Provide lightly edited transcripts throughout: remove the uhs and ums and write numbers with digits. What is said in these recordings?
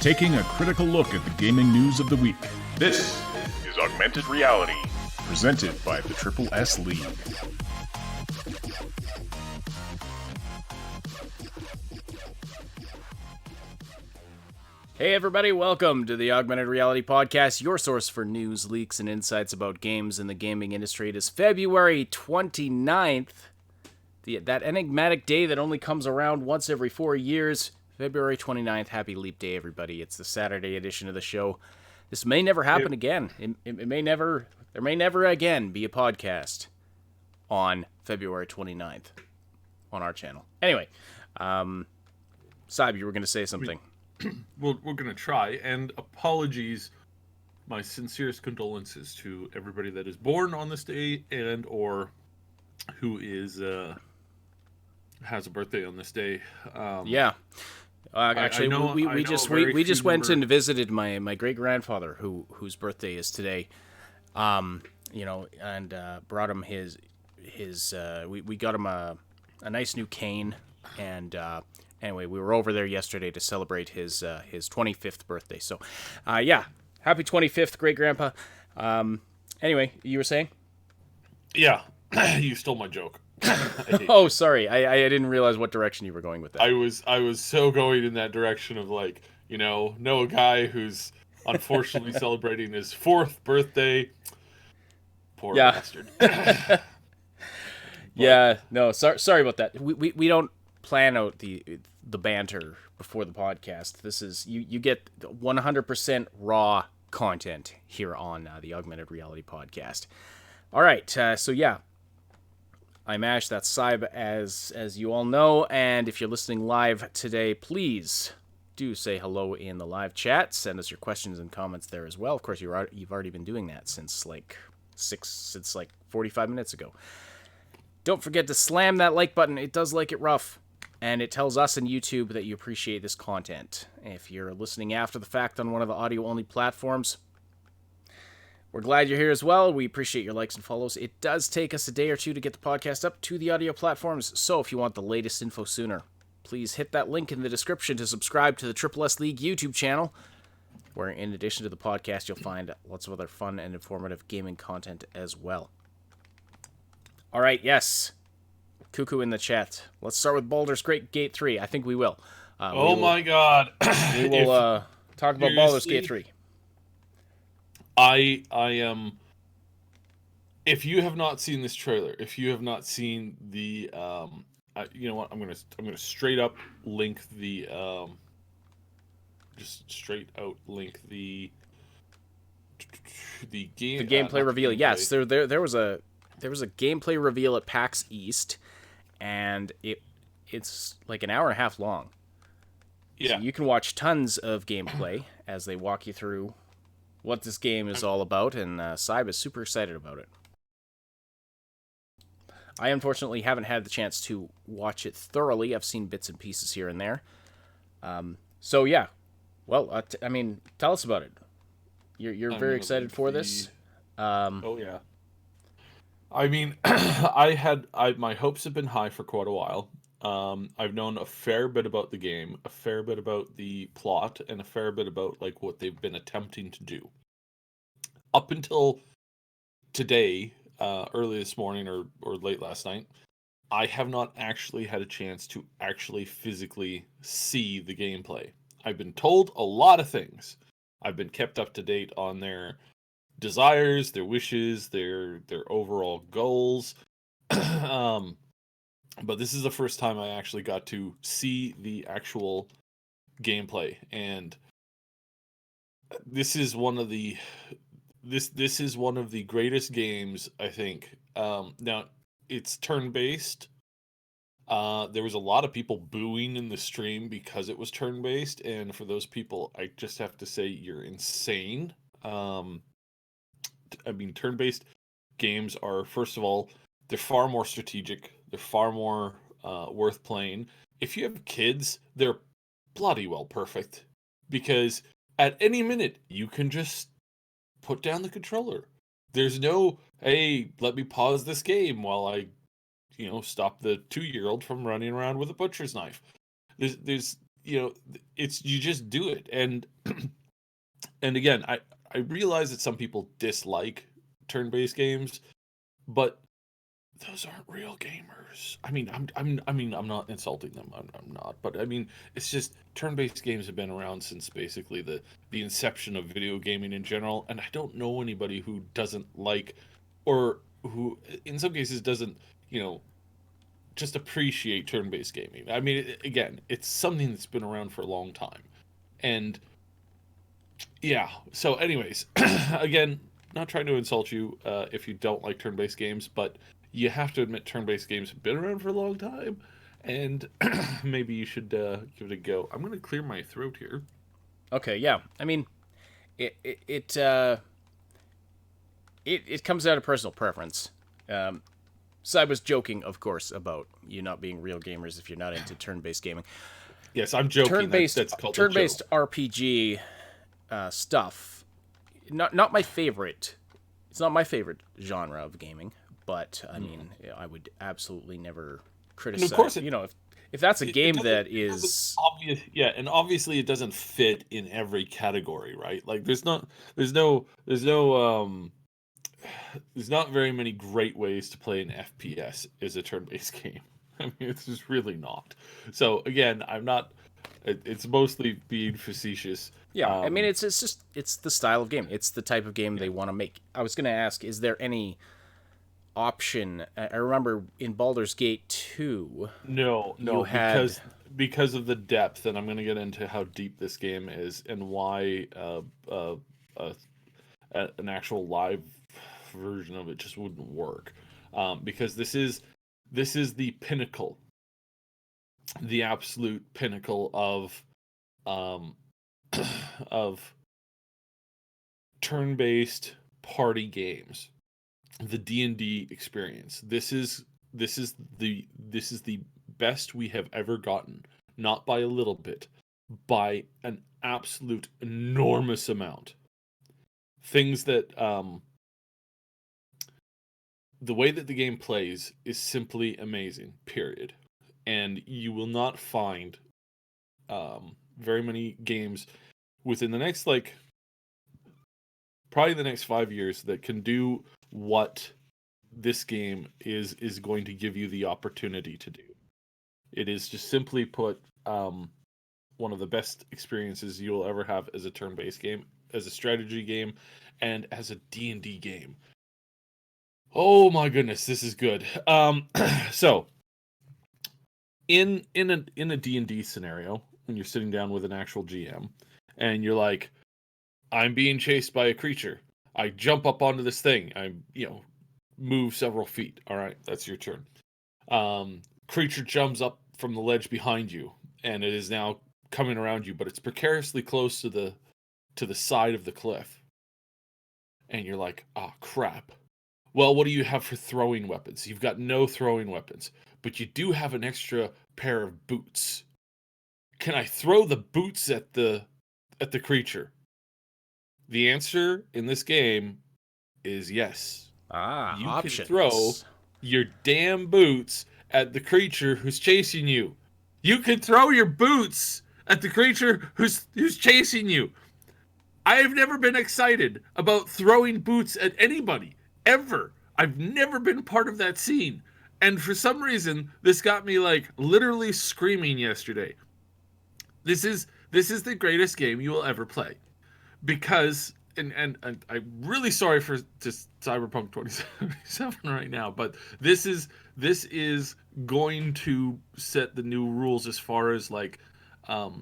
taking a critical look at the gaming news of the week. This is Augmented Reality, presented by the Triple S League. Hey everybody, welcome to the Augmented Reality Podcast, your source for news, leaks, and insights about games in the gaming industry. It is February 29th, that enigmatic day that only comes around once every 4 years. February 29th, happy leap day everybody. It's the Saturday edition of the show. This may never happen again. It may never, there may never again be a podcast on February 29th on our channel. Anyway, Saib, you were going to say something. We're going to try, and apologies, my sincerest condolences to everybody that is born on this day and or who is has a birthday on this day. Actually, we just went and visited my great grandfather whose birthday is today. And brought him his we got him a nice new cane, and anyway, we were over there yesterday to celebrate his 25th birthday. So, happy 25th, great grandpa. Anyway, you were saying? Yeah, you stole my joke. Oh, sorry. I didn't realize what direction you were going with that. I was so going in that direction of know a guy who's unfortunately celebrating his 4th birthday. Poor bastard. Yeah, no, sorry about that. We don't plan out the banter before the podcast. This is you get 100% raw content here on the Augmented Reality Podcast. All right, so yeah, I'm Ash. That's Saib, as you all know. And if you're listening live today, please do say hello in the live chat. Send us your questions and comments there as well. Of course, you've already been doing that since 45 minutes ago. Don't forget to slam that like button. It does like it rough, and it tells us in YouTube that you appreciate this content. If you're listening after the fact on one of the audio-only platforms, we're glad you're here as well. We appreciate your likes and follows. It does take us a day or two to get the podcast up to the audio platforms, so if you want the latest info sooner, please hit that link in the description to subscribe to the Triple S League YouTube channel, where in addition to the podcast, you'll find lots of other fun and informative gaming content as well. All right, yes. Cuckoo in the chat. Let's start with Baldur's Gate 3. I think we will. My God. We will talk about Baldur's Gate 3. I am. If you have not seen this trailer, if you have not seen the, you know what? I'm gonna straight up link the, just straight out link the game. The gameplay reveal. Gameplay. Yes, there was a gameplay reveal at PAX East, and it's like an hour and a half long. Yeah, so you can watch tons of gameplay as they walk you through what this game is all about, and Saib is super excited about it. I unfortunately haven't had the chance to watch it thoroughly. I've seen bits and pieces here and there. So yeah, well, tell us about it. You're very excited for this. Oh yeah. I mean, my hopes have been high for quite a while. I've known a fair bit about the game, a fair bit about the plot, and a fair bit about what they've been attempting to do. Up until today, early this morning or late last night, I have not actually had a chance to actually physically see the gameplay. I've been told a lot of things. I've been kept up to date on their desires, their wishes, their overall goals. But this is the first time I actually got to see the actual gameplay, and this is one of the greatest games, I think. Now it's turn-based. There was a lot of people booing in the stream because it was turn-based, and for those people, I just have to say you're insane. Turn-based games are, first of all, they're far more strategic. They're far more worth playing. If you have kids, they're bloody well perfect, because at any minute you can just put down the controller. There's no, hey, let me pause this game while I, stop the 2-year-old from running around with a butcher's knife. There's it's you just do it. And again, I realize that some people dislike turn-based games, but those aren't real gamers. I mean, I'm not insulting them. I'm not. But I mean, it's just turn-based games have been around since basically the inception of video gaming in general, and I don't know anybody who doesn't like, or who in some cases doesn't, just appreciate turn-based gaming. I mean, again, it's something that's been around for a long time. And yeah, so anyways, again, not trying to insult you if you don't like turn-based games, but you have to admit turn-based games have been around for a long time, and maybe you should give it a go. I'm going to clear my throat here. Okay, yeah. I mean, it comes down to personal preference. So I was joking, of course, about you not being real gamers if you're not into turn-based gaming. Yes, I'm joking. Turn-based That's called turn-based a joke. RPG stuff. Not my favorite. It's not my favorite genre of gaming, but I mean, I would absolutely never criticize. Of course, if that's a game that it doesn't is obvious, yeah, and obviously it doesn't fit in every category, right? Like there's not very many great ways to play an FPS as a turn-based game. I mean, it's just really not. So again, I'm not. It's mostly being facetious. yeah, I mean, it's the style of game. It's the type of game they want to make. I was going to ask, is there any option? I remember in Baldur's Gate 2, No, you had because of the depth, and I'm going to get into how deep this game is and why an actual live version of it just wouldn't work. Because this is the pinnacle, the absolute pinnacle of of turn-based party games, the D&D experience. This is the best we have ever gotten, not by a little bit, by an absolute enormous amount. Things that the way that the game plays is simply amazing, period. And you will not find very many games within the next, probably the next 5 years that can do what this game is going to give you the opportunity to do. It is just simply put one of the best experiences you'll ever have as a turn-based game, as a strategy game, and as a D&D game. Oh my goodness, this is good. So in a D&D scenario, when you're sitting down with an actual GM and you're like, I'm being chased by a creature. I jump up onto this thing. I move several feet. All right, that's your turn. Creature jumps up from the ledge behind you and it is now coming around you, but it's precariously close to the side of the cliff. And you're like, oh crap. Well, what do you have for throwing weapons? You've got no throwing weapons, but you do have an extra pair of boots. Can I throw the boots at the creature? The answer in this game is yes. You options. can throw your damn boots at the creature who's chasing you. You can throw your boots at the creature who's chasing you. I have never been excited about throwing boots at anybody. Ever. I've never been part of that scene. And for some reason, this got me literally screaming yesterday. This is the greatest game you will ever play. Because and I'm really sorry for just Cyberpunk 2077 right now, but this is going to set the new rules as far as how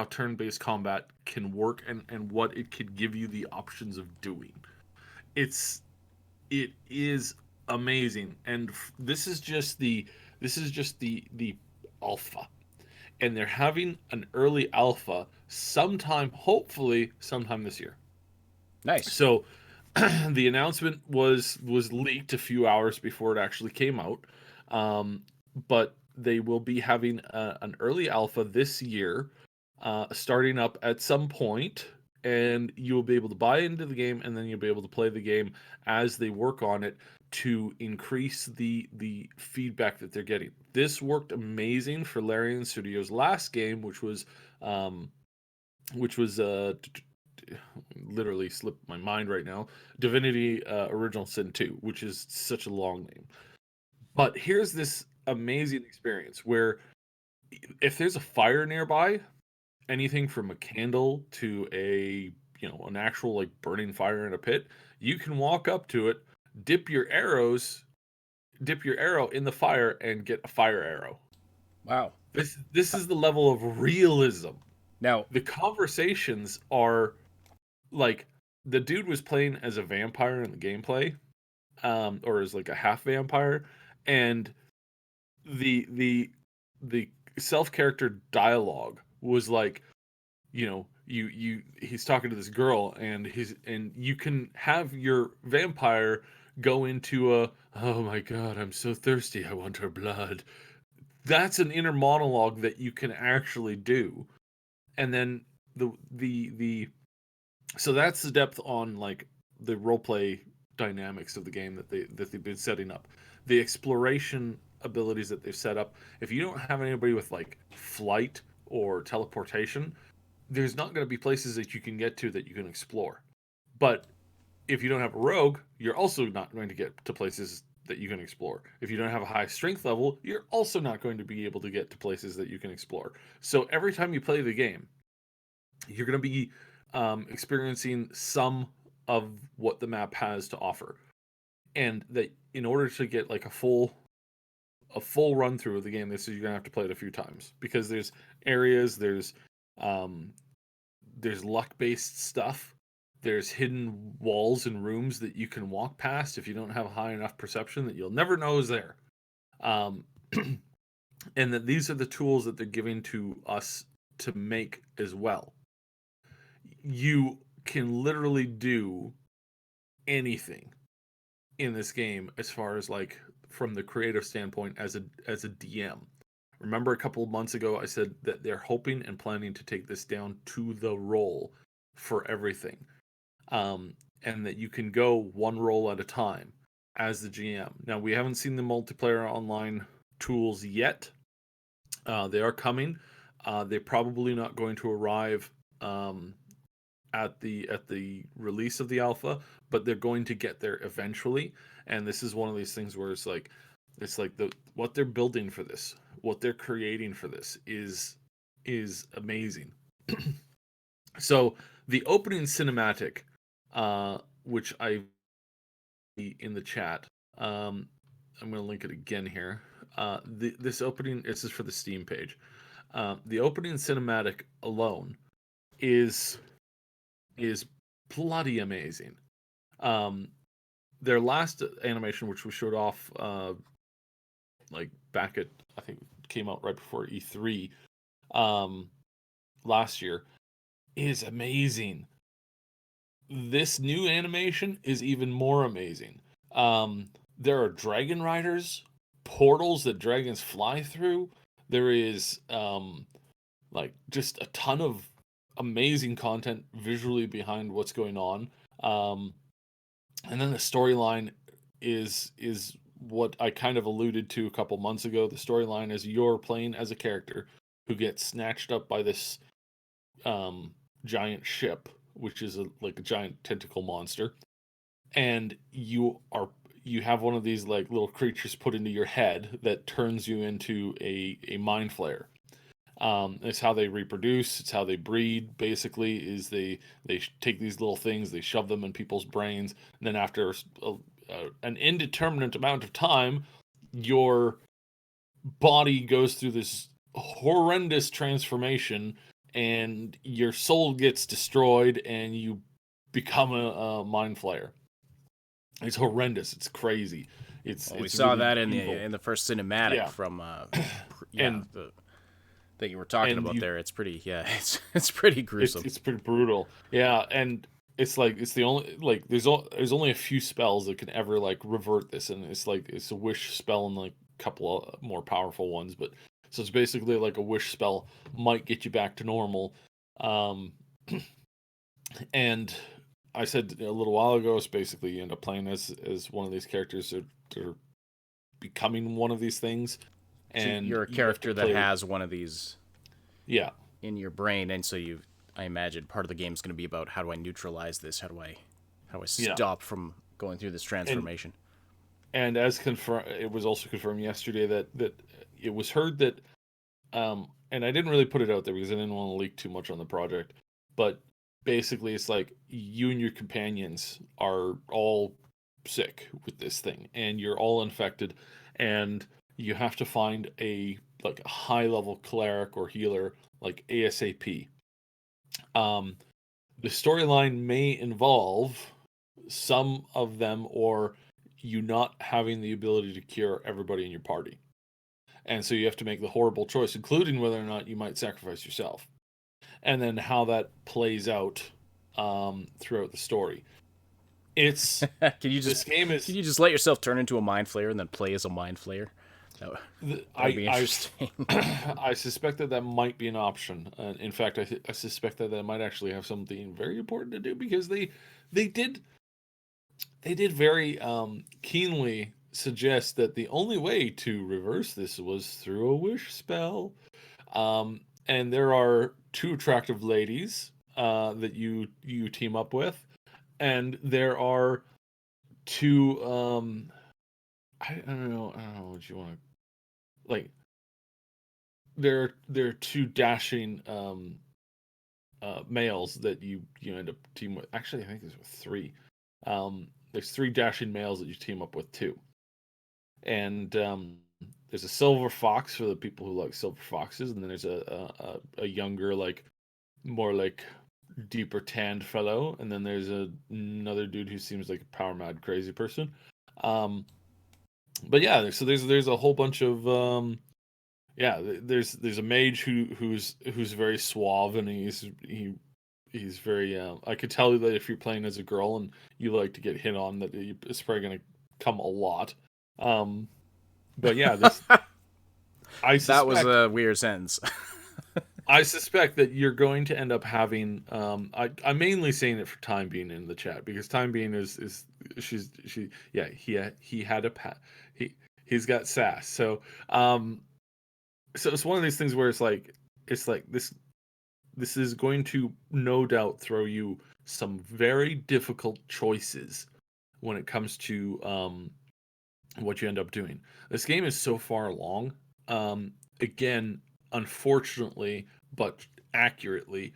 turn-based combat can work and what it could give you the options of doing. It is amazing, and this is just the alpha, and they're having an early alpha hopefully sometime this year. Nice. So the announcement was leaked a few hours before it actually came out, but they will be having an early alpha this year, starting up at some point. And you will be able to buy into the game, and then you'll be able to play the game as they work on it. to increase the feedback that they're getting. This worked amazing for Larian Studios' last game, which was literally slipped my mind right now, Divinity Original Sin 2, which is such a long name. But here's this amazing experience where if there's a fire nearby, anything from a candle to an actual like burning fire in a pit, you can walk up to it, dip your arrow in the fire and get a fire arrow. Wow. This is the level of realism. Now, The conversations are like, the dude was playing as a vampire in the gameplay, or as like a half vampire, and the self character dialogue was like, he's talking to this girl, and you can have your vampire go into oh my god, I'm so thirsty, I want her blood. That's an inner monologue that you can actually do. And then the so that's the depth on like the roleplay dynamics of the game that they've been setting up. The exploration abilities that they've set up. If you don't have anybody with like flight or teleportation, there's not going to be places that you can get to that you can explore. But if you don't have a rogue, you're also not going to get to places that you can explore. If you don't have a high strength level, you're also not going to be able to get to places that you can explore. So every time you play the game, you're going to be experiencing some of what the map has to offer. And that in order to get like a full run through of the game, you're going to have to play it a few times, because there's areas, there's luck-based stuff. There's hidden walls and rooms that you can walk past if you don't have high enough perception that you'll never know is there. And that these are the tools that they're giving to us to make as well. You can literally do anything in this game as far as like from the creative standpoint as a DM. Remember a couple of months ago I said that they're hoping and planning to take this down to the role for everything. And that you can go one role at a time as the GM. Now, we haven't seen the multiplayer online tools yet. They are coming. They're probably not going to arrive at the release of the alpha, but they're going to get there eventually. And this is one of these things where it's like what they're building for this, what they're creating for this is amazing. So the opening cinematic, which I in the chat, I'm going to link it again here. This is for the Steam page. The opening cinematic alone is bloody amazing. Their last animation, which we showed off like back at, I think it came out right before E3 last year, is amazing. This new animation is even more amazing. There are dragon riders, portals that dragons fly through. There is like just a ton of amazing content visually behind what's going on. And then the storyline is what I kind of alluded to a couple months ago. The storyline is you're playing as a character who gets snatched up by this giant ship, which is like a giant tentacle monster, and you have one of these like little creatures put into your head that turns you into a mind flayer. It's how they reproduce. It's how they breed. Basically, is they take these little things, they shove them in people's brains, and then after an indeterminate amount of time, your body goes through this horrendous transformation, and your soul gets destroyed, and you become a mind flayer. It's horrendous. It's crazy. We saw really that evil. in the first cinematic from that you were talking about there. It's pretty it's pretty gruesome. It's pretty brutal. Yeah, and it's like it's the only like there's only a few spells that can ever like revert this, and it's a wish spell and like a couple of more powerful ones, but so it's basically like a wish spell might get you back to normal. And I said a little while ago, it's basically you end up playing as one of these characters that are becoming one of these things, So and you're a you have to character that play with, has one of these yeah, in your brain, and so I imagine part of the game is going to be about how do I neutralize this? How do I yeah, stop from going through this and transformation? as confirmed, it was also confirmed yesterday that it was heard that, and I didn't really put it out there because I didn't want to leak too much on the project, but basically it's like you and your companions are all sick with this thing, and you're all infected, and you have to find a high level cleric or healer like ASAP. Um, the storyline may involve some of them or you not having the ability to cure everybody in your party. And so you have to make the horrible choice, including whether or not you might sacrifice yourself. And then how that plays out throughout the story. It's can you this just game can is you just let yourself turn into a mind flayer and then play as a mind flayer? That would be I interesting. I suspect that might be an option. In fact, I suspect that might actually have something very important to do because they did very keenly suggest that the only way to reverse this was through a wish spell. And there are two attractive ladies that you team up with, and there are two I don't know what you want to like. There are two dashing males that you end up team with. Actually, I think there's three. There's three dashing males that you team up with too, and there's a silver fox for the people who like silver foxes, and then there's a younger like more like deeper tanned fellow, and then there's another dude who seems like a power mad crazy person. Um, but yeah, so there's a whole bunch of yeah, there's a mage who's very suave, and he's very I could tell that if you're playing as a girl and you like to get hit on, that it's probably gonna come a lot. Um, but yeah, this I That was suspect a weird sentence. I suspect that you're going to end up having I'm mainly saying it for Time Being in the chat because Time Being is she yeah he had a he's got sass, so it's one of these things where it's like this is going to no doubt throw you some very difficult choices when it comes to what you end up doing. This game is so far along. Again, unfortunately, but accurately,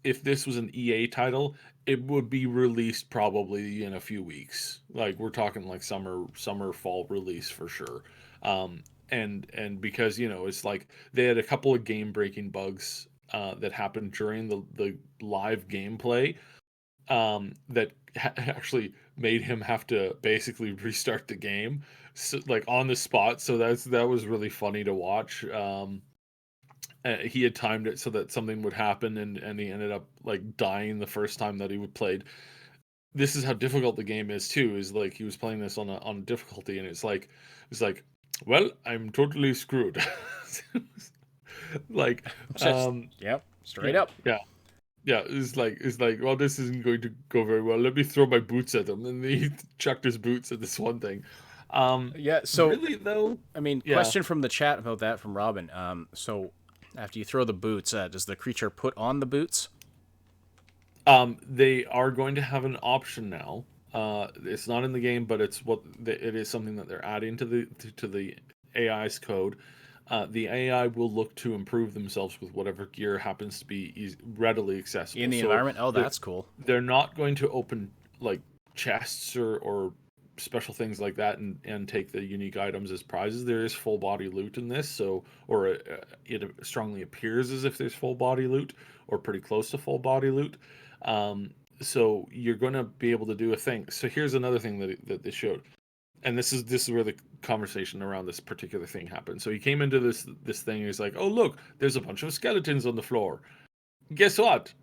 if this was an EA title, it would be released probably in a few weeks. Like we're talking like summer fall release for sure. And because it's like they had a couple of game breaking bugs that happened during the live gameplay that actually made him have to basically restart the game, so, like on the spot. So that was really funny to watch. He had timed it so that something would happen, and he ended up like dying the first time that he would played. This is how difficult the game is too. Is like he was playing this on difficulty, and it's like, well, I'm totally screwed. Like, Yep, straight yeah, up. yeah. Yeah, it's like, well, this isn't going to go very well. Let me throw my boots at him, and he chucked his boots at this one thing. Yeah, so Really though, I mean, yeah. question from the chat about that from Robin. So after you throw the boots, does the creature put on the boots? They are going to have an option now. It's not in the game, but it is something that they're adding to the AI's code. The AI will look to improve themselves with whatever gear happens to be readily accessible. In the So environment? Oh, they're that's cool. they're not going to open like chests or special things like that and take the unique items as prizes. There is full body loot in this, so or it strongly appears as if there's full body loot or pretty close to full body loot. So you're going to be able to do a thing. So here's another thing that they showed, and this is where the conversation around this particular thing happened. So he came into this thing. And he's like, "Oh look, there's a bunch of skeletons on the floor. Guess what?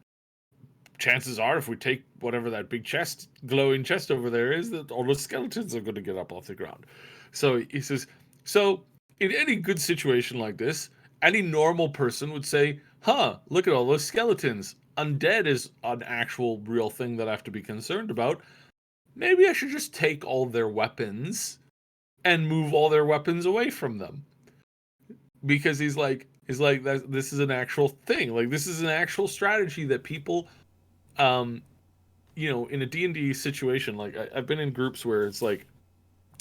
Chances are, if we take whatever that big chest, glowing chest over there is, that all the skeletons are going to get up off the ground." So he says, so in any good situation like this, any normal person would say, "Huh, look at all those skeletons. undead is an actual real thing that I have to be concerned about, maybe I should just take all their weapons and move all their weapons away from them. Because he's like this is an actual thing. Like, this is an actual strategy that people, in a D&D situation, like I've been in groups where it's like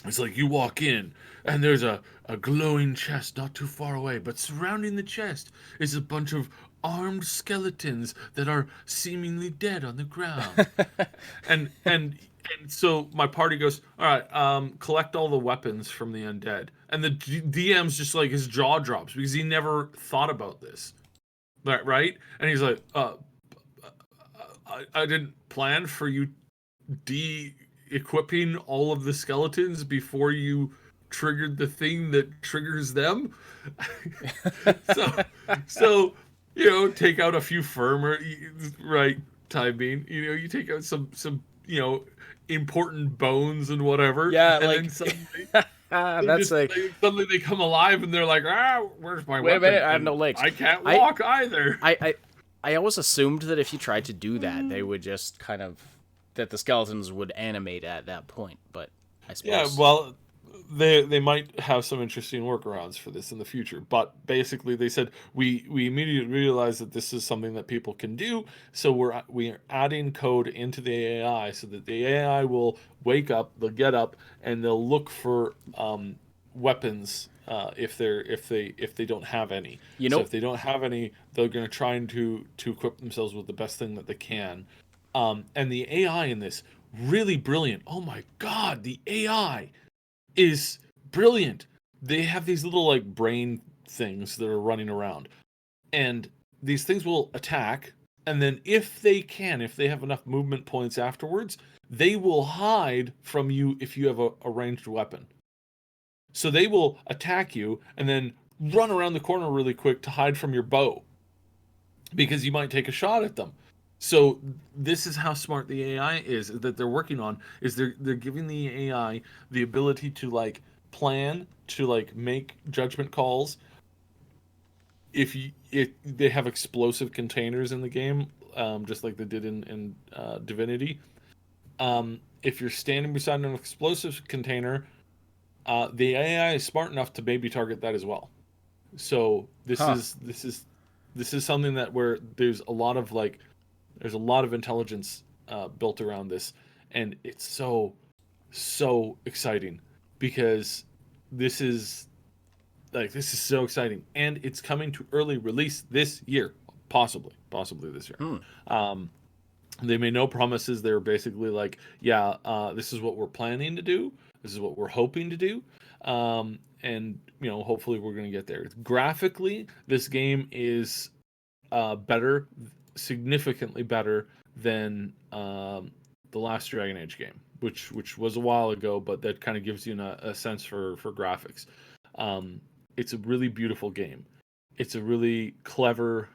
you walk in and there's a glowing chest not too far away, but surrounding the chest is a bunch of armed skeletons that are seemingly dead on the ground. and so my party goes, all right, collect all the weapons from the undead. And the DM's just like, his jaw drops because he never thought about this. Right? And he's like, I didn't plan for you equipping all of the skeletons before you triggered the thing that triggers them. so take out a few firmer, right, timing. You take out some important bones and whatever. Yeah, and like then suddenly, that's like suddenly they come alive and they're like, where's my wait weapon? a minute, I have And no legs. I can't walk either. I always assumed that if you tried to do that, they would just kind of that the skeletons would animate at that point. But I suppose Yeah, well, they might have some interesting workarounds for this in the future. But basically, they said we immediately realized that this is something that people can do, so we're adding code into the AI so that the AI will wake up, they'll get up, and they'll look for weapons if they don't have any. So if they don't have any, they're going to try and to equip themselves with the best thing that they can. And the AI in this, really brilliant. Oh my god, the AI is brilliant. They have these little like brain things that are running around, and these things will attack, and then if they have enough movement points afterwards, they will hide from you if you have a ranged weapon. So they will attack you and then run around the corner really quick to hide from your bow, because you might take a shot at them. So this is how smart the AI is that they're working on, is they're giving the AI the ability to like plan, to like make judgment calls. If they have explosive containers in the game, just like they did in Divinity. If you're standing beside an explosive container, the AI is smart enough to maybe target that as well. So this is something that where there's a lot of intelligence built around this, and it's so exciting, because this is so exciting, and it's coming to early release this year, possibly this year. They made no promises. They were basically like, this is what we're planning to do, this is what we're hoping to do, and hopefully we're going to get there. Graphically, this game is better, significantly better than the last Dragon Age game, which was a while ago, but that kind of gives you a sense for graphics. It's a really beautiful game. It's a really clever.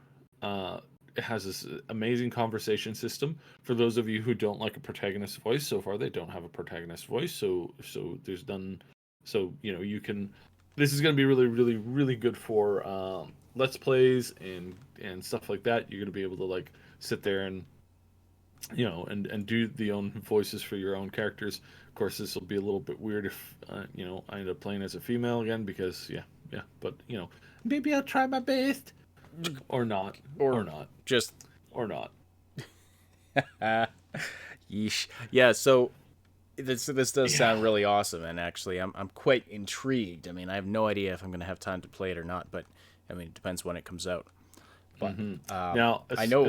It has this amazing conversation system. For those of you who don't like a protagonist voice, so far they don't have a protagonist voice, so there's none. So you can. This is going to be really, really, really good for Let's Plays and stuff like that. You're going to be able to like sit there and and do the own voices for your own characters. Of course, this will be a little bit weird if I end up playing as a female again, because but maybe I'll try my best, or not, or not, just or not. Yeesh. Yeah, so this does sound really awesome, and actually I'm quite intrigued. I mean, I have no idea if I'm going to have time to play it or not, but I mean, it depends when it comes out. But Now, I know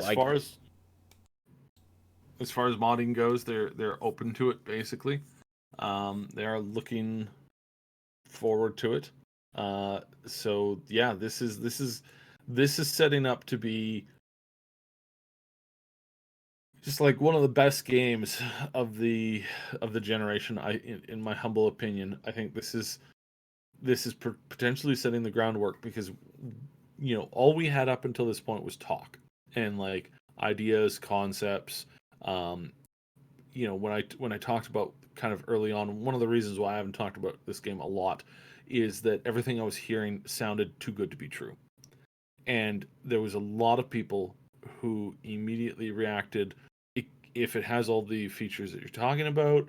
as far as modding goes, they're open to it, basically. They are looking forward to it. So yeah, this is setting up to be just like one of the best games of the generation. In my humble opinion, I think this is potentially setting the groundwork, because all we had up until this point was talk and like ideas, concepts. When I talked about kind of early on, one of the reasons why I haven't talked about this game a lot is that everything I was hearing sounded too good to be true. And there was a lot of people who immediately reacted, if it has all the features that you're talking about,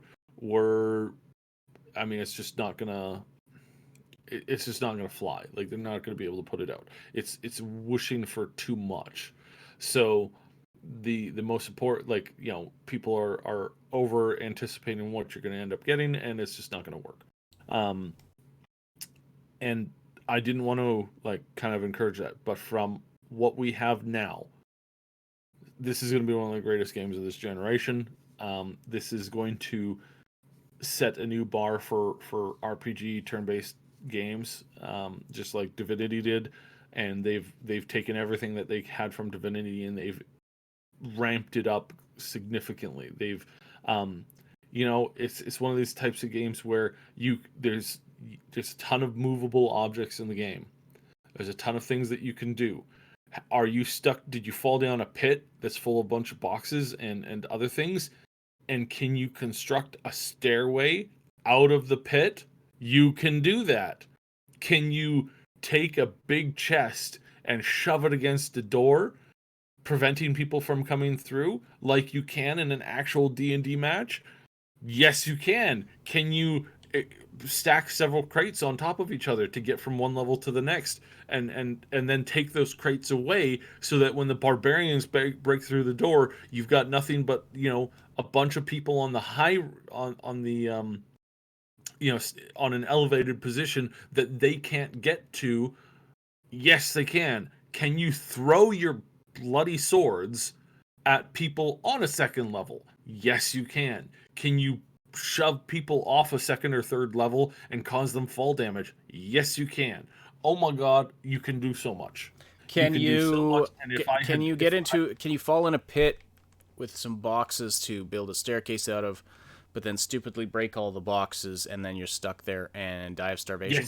it's just not gonna. It's just not gonna fly. Like they're not gonna be able to put it out. It's wishing for too much. So the most important, people are over anticipating what you're gonna end up getting, and it's just not gonna work. And I didn't want to kind of encourage that, but from what we have now, this is going to be one of the greatest games of this generation. This is going to set a new bar for RPG turn-based games, just like Divinity did, and they've taken everything that they had from Divinity and they've ramped it up significantly. They've it's one of these types of games where there's a ton of movable objects in the game. There's a ton of things that you can do. Are you stuck? Did you fall down a pit that's full of a bunch of boxes and other things? And can you construct a stairway out of the pit? You can do that. Can you take a big chest and shove it against a door, preventing people from coming through like you can in an actual D&D match? Yes, you can. Can you stack several crates on top of each other to get from one level to the next, and then take those crates away so that when the barbarians break through the door, you've got nothing but a bunch of people on the on an elevated position that they can't get to? Yes, they can. Can you throw your bloody swords at people on a second level? Yes, you can. Can you shove people off a second or third level and cause them fall damage? Yes, you can. Oh my god, you can do so much. Can you, do so much. And can you fall in a pit with some boxes to build a staircase out of, but then stupidly break all the boxes and then you're stuck there and die of starvation?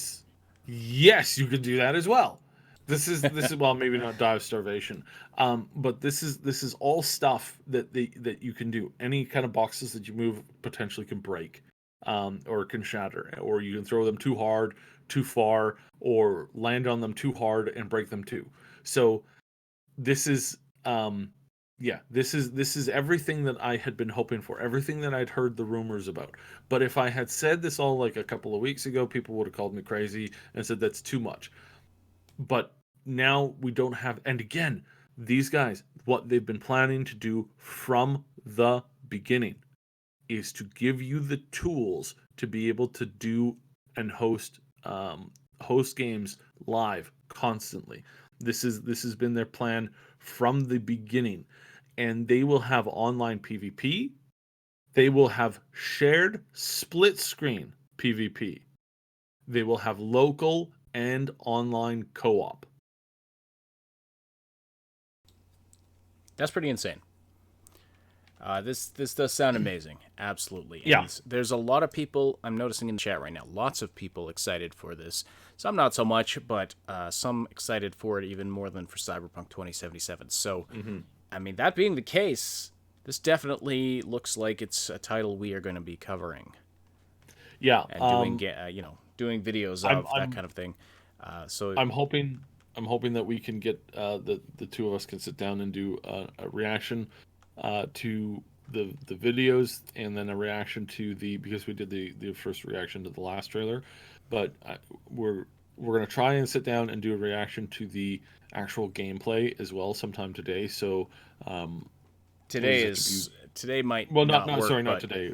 Yes, you could do that as well. This is well, maybe not die of starvation, but this is all stuff that you can do. Any kind of boxes that you move potentially can break, or can shatter, or you can throw them too hard, too far, or land on them too hard and break them too. So this is this is everything that I had been hoping for, everything that I'd heard the rumors about. But if I had said this all like a couple of weeks ago, people would have called me crazy and said that's too much. But now we don't have, and again, these guys, what they've been planning to do from the beginning is to give you the tools to be able to do and host games live constantly. This has been their plan from the beginning, and they will have online PvP. They will have shared split screen PvP. They will have local and online co-op. That's pretty insane. This does sound amazing. Absolutely. And Yeah. there's a lot of people I'm noticing in the chat right now. Lots of people excited for this. Some not so much, but some excited for it even more than for Cyberpunk 2077. So, I mean, that being the case, this definitely looks like it's a title we are going to be covering. Yeah. And doing videos of that kind of thing. So I'm hoping that we can get the two of us can sit down and do a reaction to the videos, and then a reaction to because we did the first reaction to the last trailer, but we're gonna try and sit down and do a reaction to the actual gameplay as well sometime today. So today might not work, sorry, but... not today.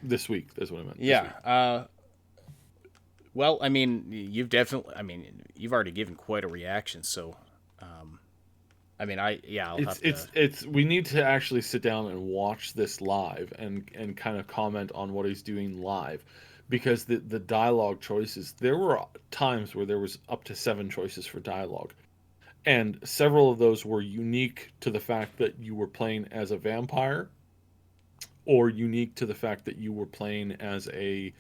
This week, that's what I meant. Yeah. Well, I mean, you've already given quite a reaction, so we need to actually sit down and watch this live and kind of comment on what he's doing live, because the dialogue choices, there were times where there was up to 7 choices for dialogue, and several of those were unique to the fact that you were playing as a vampire, or unique to the fact that you were playing as a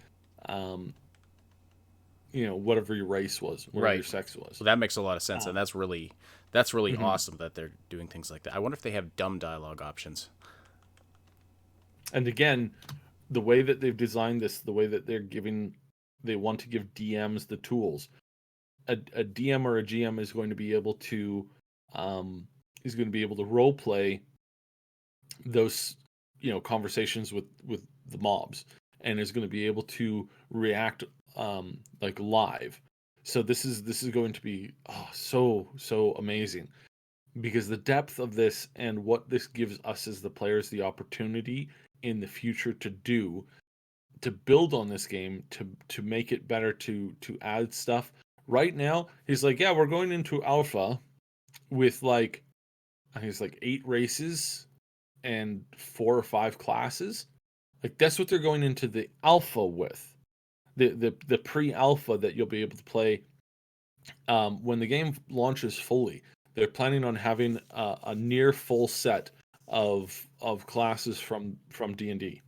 whatever your race was, whatever your sex was. Well, that makes a lot of sense, and that's really awesome that they're doing things like that. I wonder if they have dumb dialogue options. And again, the way that they've designed this, the way that they want to give DMs the tools. A DM or a GM is going to be able to is going to be able to role play those conversations with the mobs, and is going to be able to react like live. So this is going to be so amazing, because the depth of this and what this gives us as the players the opportunity in the future to do, to build on this game, to make it better, to add stuff. Right now he's like, yeah, we're going into alpha with like, I think it's like 8 races and 4 or 5 classes. Like, that's what they're going into the alpha with. The pre-alpha that you'll be able to play when the game launches fully. They're planning on having a near full set of classes from D&D.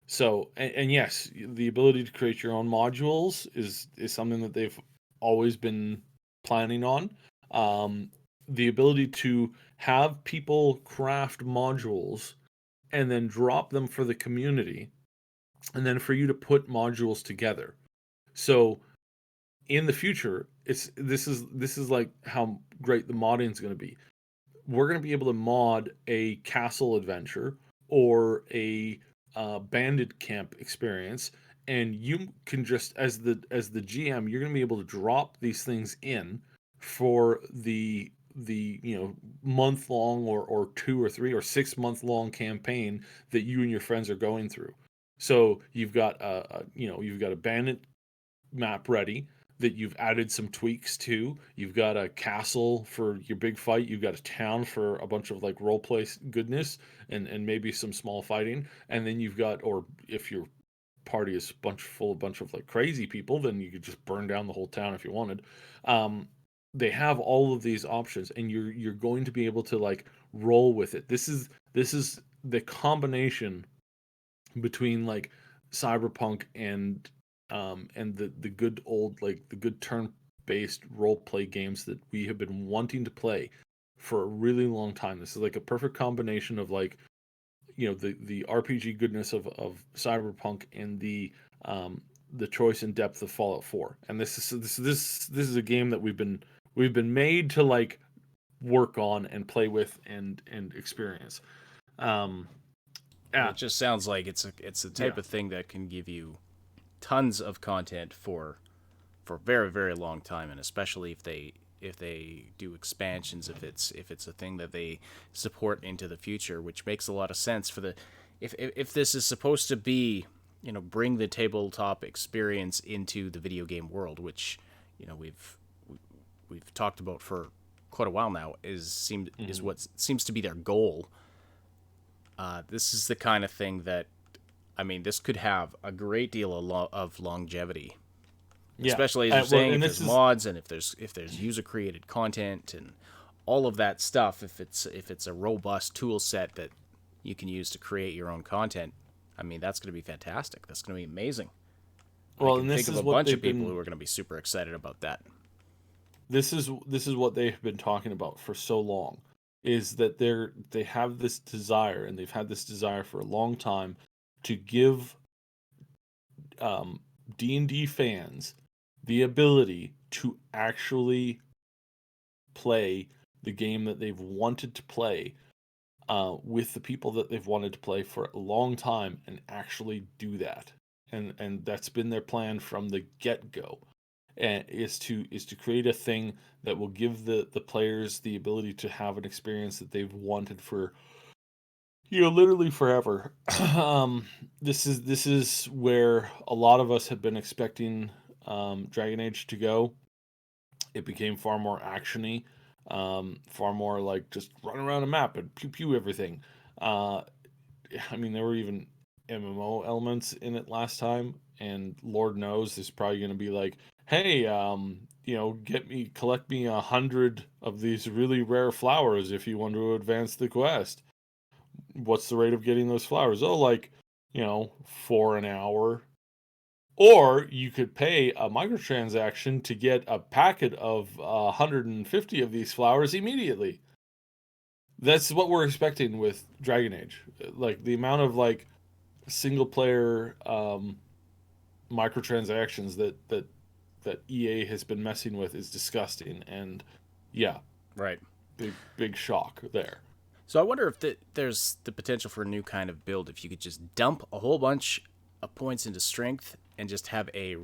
So, and yes, the ability to create your own modules is something that they've always been planning on. Um, the ability to have people craft modules and then drop them for the community, and then for you to put modules together. So in the future, this is like how great the modding is going to be. We're going to be able to mod a castle adventure or a bandit camp experience, and you can just, as the GM, you're going to be able to drop these things in for the month long or 2 or 3 or 6 month long campaign that you and your friends are going through. So you've got you've got a bandit map ready that you've added some tweaks to. You've got a castle for your big fight. You've got a town for a bunch of like role play goodness and maybe some small fighting. And then you've got, or if your party is a bunch of like crazy people, then you could just burn down the whole town if you wanted. They have all of these options, and you're going to be able to like roll with it. This is the combination between like cyberpunk and the good old, like the good turn based role play games that we have been wanting to play for a really long time. This is like a perfect combination of like, the RPG goodness of cyberpunk and the choice and depth of Fallout 4. And this is a game that we've been made to like work on and play with and experience. um Well, yeah it just sounds like it's a yeah type of thing that can give you tons of content for a very very long time, and especially if they do expansions, if it's a thing that they support into the future, which makes a lot of sense for the if this is supposed to be, bring the tabletop experience into the video game world, which we've talked about for quite a while now, is what seems to be their goal. This is the kind of thing that, I mean, this could have a great deal of longevity, yeah especially as you're well, saying, if and there's this is mods and if there's user created content and all of that stuff. If it's a robust tool set that you can use to create your own content, I mean, that's going to be fantastic. That's going to be amazing. I well can and think this of is a what bunch of they've people been who are going to be super excited about that. this is what they've been talking about for so long, is that they have this desire, and they've had this desire for a long time, to give um D&D fans the ability to actually play the game that they've wanted to play, with the people that they've wanted to play for a long time, and actually do that. And that's been their plan from the get-go, and is to create a thing that will give the players the ability to have an experience that they've wanted for, literally forever. um this is where a lot of us have been expecting Dragon Age to go. It became far more actiony, far more like just run around a map and pew pew everything. uh I mean, there were even MMO elements in it last time, and Lord knows there's probably going to be like, hey, collect me 100 of these really rare flowers if you want to advance the quest. What's the rate of getting those flowers? Oh, like, for an hour. Or you could pay a microtransaction to get a packet of 150 of these flowers immediately. That's what we're expecting with Dragon Age. Like, the amount of like single player microtransactions that EA has been messing with is disgusting. And yeah, Right. big shock there. So I wonder if there's the potential for a new kind of build if you could just dump a whole bunch of points into strength and just have a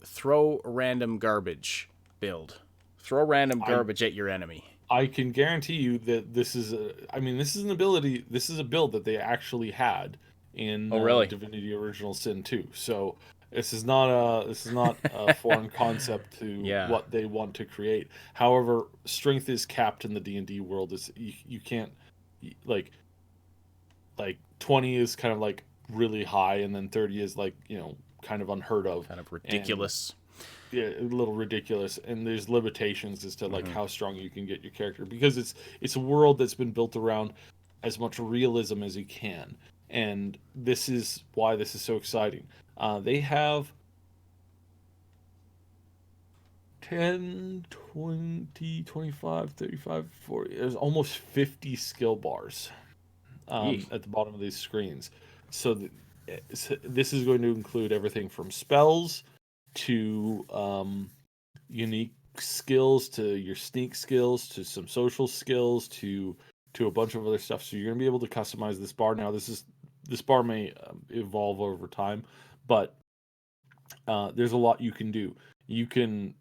throw random garbage build. Throw random garbage at your enemy. I can guarantee you that this is an ability. This is a build that they actually had in really? Divinity Original Sin 2. So this is not a foreign concept to what they want to create. However, strength is capped in the D&D world. Is you can't like 20 is kind of like really high, and then 30 is like, kind of unheard of, kind of ridiculous. Yeah, a little ridiculous, and there's limitations as to like how strong you can get your character, because it's a world that's been built around as much realism as you can, and this is why this is so exciting. They have 10, 20, 25, 35, 40. There's almost 50 skill bars at the bottom of these screens. So this is going to include everything from spells to unique skills, to your sneak skills, to some social skills, to a bunch of other stuff. So you're going to be able to customize this bar. Now, this bar may evolve over time, but there's a lot you can do. You can,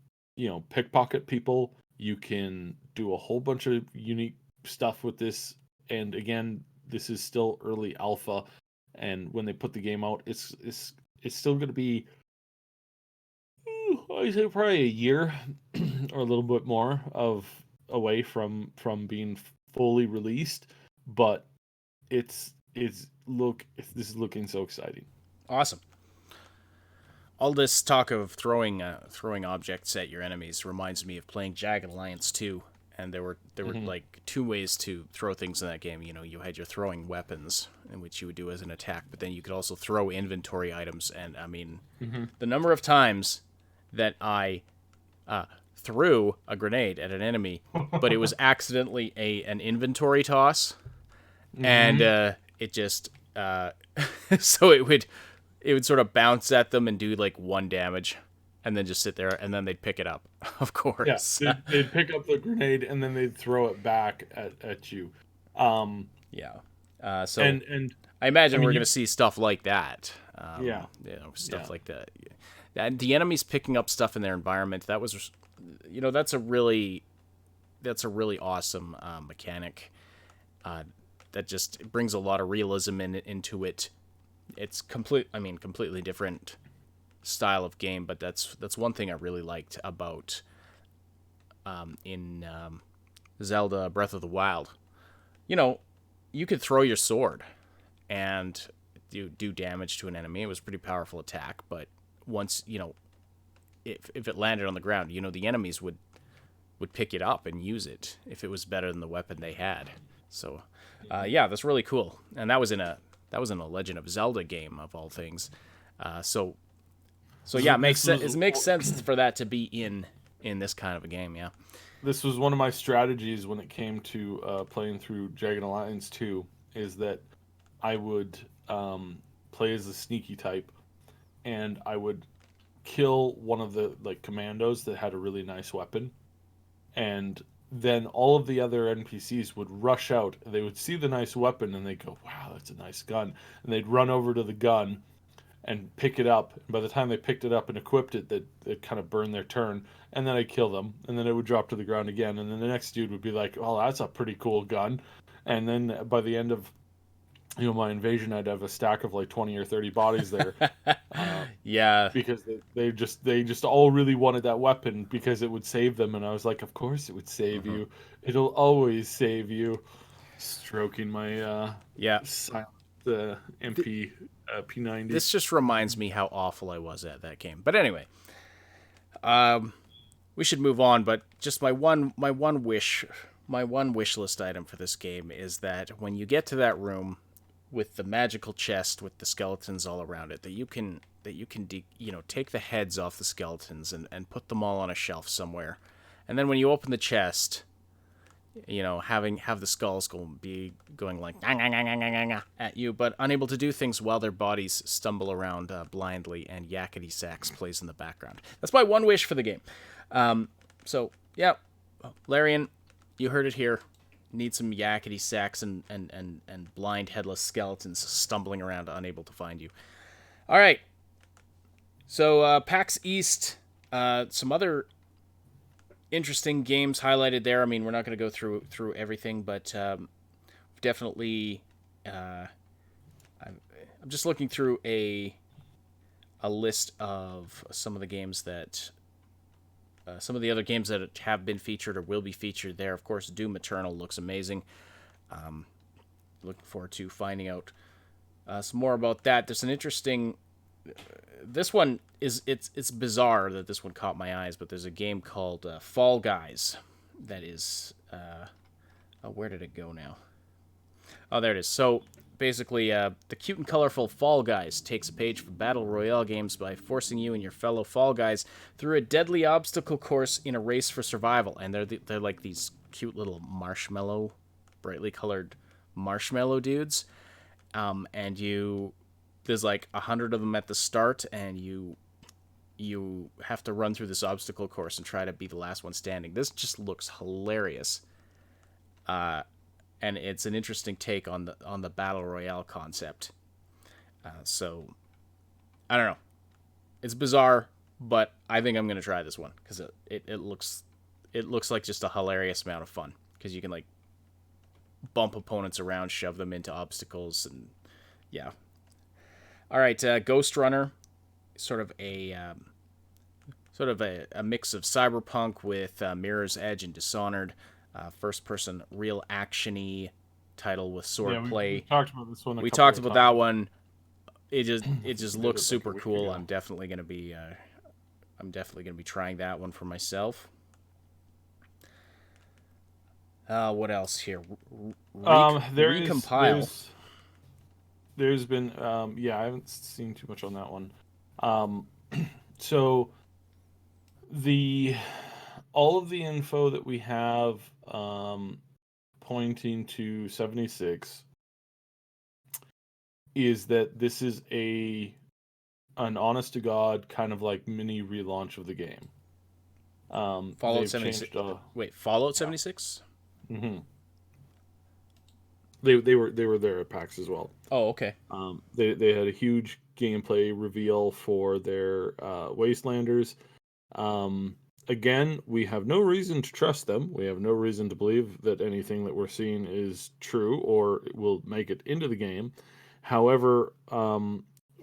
pickpocket people. You can do a whole bunch of unique stuff with this. And again, this is still early alpha, and when they put the game out, it's still going to be, I say probably a year or a little bit more away from being fully released, but this is looking so exciting. Awesome. All this talk of throwing objects at your enemies reminds me of playing Jagged Alliance 2, and there were like two ways to throw things in that game. You had your throwing weapons, in which you would do as an attack, but then you could also throw inventory items. And I mean, the number of times that I threw a grenade at an enemy, but it was accidentally an inventory toss, and it just so it would sort of bounce at them and do like 1 damage, and then just sit there, and then they'd pick it up. Of course, they'd pick up the grenade and then they'd throw it back at you. So and I imagine we're going to see stuff like that. Stuff like that. And the enemies picking up stuff in their environment, that was, that's a really awesome mechanic. That just brings a lot of realism into it. It's completely different style of game, but that's one thing I really liked about in Zelda Breath of the Wild. You could throw your sword and do damage to an enemy. It was a pretty powerful attack, but once, if it landed on the ground, the enemies would pick it up and use it if it was better than the weapon they had. So, that's really cool. And that was in a Legend of Zelda game, of all things. So it makes sense. It makes sense for that to be in this kind of a game. Yeah. This was one of my strategies when it came to playing through Jagged Alliance 2, is that I would play as a sneaky type, and I would kill one of the commandos that had a really nice weapon, and then all of the other NPCs would rush out. They would see the nice weapon and they'd go, "Wow, that's a nice gun," and they'd run over to the gun and pick it up. And by the time they picked it up and equipped it, they'd kind of burn their turn, and then I'd kill them, and then it would drop to the ground again, and then the next dude would be like, "Oh, that's a pretty cool gun," and then by the end of my invasion, I'd have a stack of like 20 or 30 bodies there. Because they just all really wanted that weapon because it would save them, and I was like, of course it would save you. It'll always save you. Stroking my silent MP P90. This just reminds me how awful I was at that game. But anyway, we should move on. But just my one wish list item for this game is that when you get to that room with the magical chest with the skeletons all around it, that you can take the heads off the skeletons and put them all on a shelf somewhere, and then when you open the chest, have the skulls going like at you, but unable to do things while their bodies stumble around blindly, and Yakety Sax plays in the background. That's my one wish for the game. So yeah, Larian, you heard it here. need some yakety sacks and blind headless skeletons stumbling around unable to find you. All right. So PAX East, some other interesting games highlighted there. I mean, we're not going to go through everything, but definitely, I'm just looking through a list of some of the games that. Some of the other games that have been featured or will be featured there. Of course, Doom Eternal looks amazing. Looking forward to finding out some more about that. There's an interesting. This one is it's bizarre that this one caught my eyes, but there's a game called Fall Guys that is. Where did it go now? Oh, there it is. So basically, the cute and colorful Fall Guys takes a page from Battle Royale games by forcing you and your fellow Fall Guys through a deadly obstacle course in a race for survival. And they're like these cute little marshmallow, brightly colored marshmallow dudes. And there's like 100 of them at the start, and you have to run through this obstacle course and try to be the last one standing. This just looks hilarious. And it's an interesting take on the battle royale concept. So I don't know. It's bizarre, but I think I'm gonna try this one because it looks like just a hilarious amount of fun because you can like bump opponents around, shove them into obstacles, and yeah. All right, Ghost Runner, sort of a mix of Cyberpunk with Mirror's Edge and Dishonored. First-person, real action-y title with swordplay. We talked about this one. We talked about that one. It just looks like super a week cool. ago. I'm definitely gonna be trying that one for myself. What else here? Recompile. There's been I haven't seen too much on that one. So all of the info that we have pointing to 76 is that this is an honest to God kind of like mini relaunch of the game. Fallout 76. Wait, Fallout 76? Mm-hmm. They were there at PAX as well. Oh, okay. They had a huge gameplay reveal for their Wastelanders. Again, we have no reason to trust them. We have no reason to believe that anything that we're seeing is true or will make it into the game. However,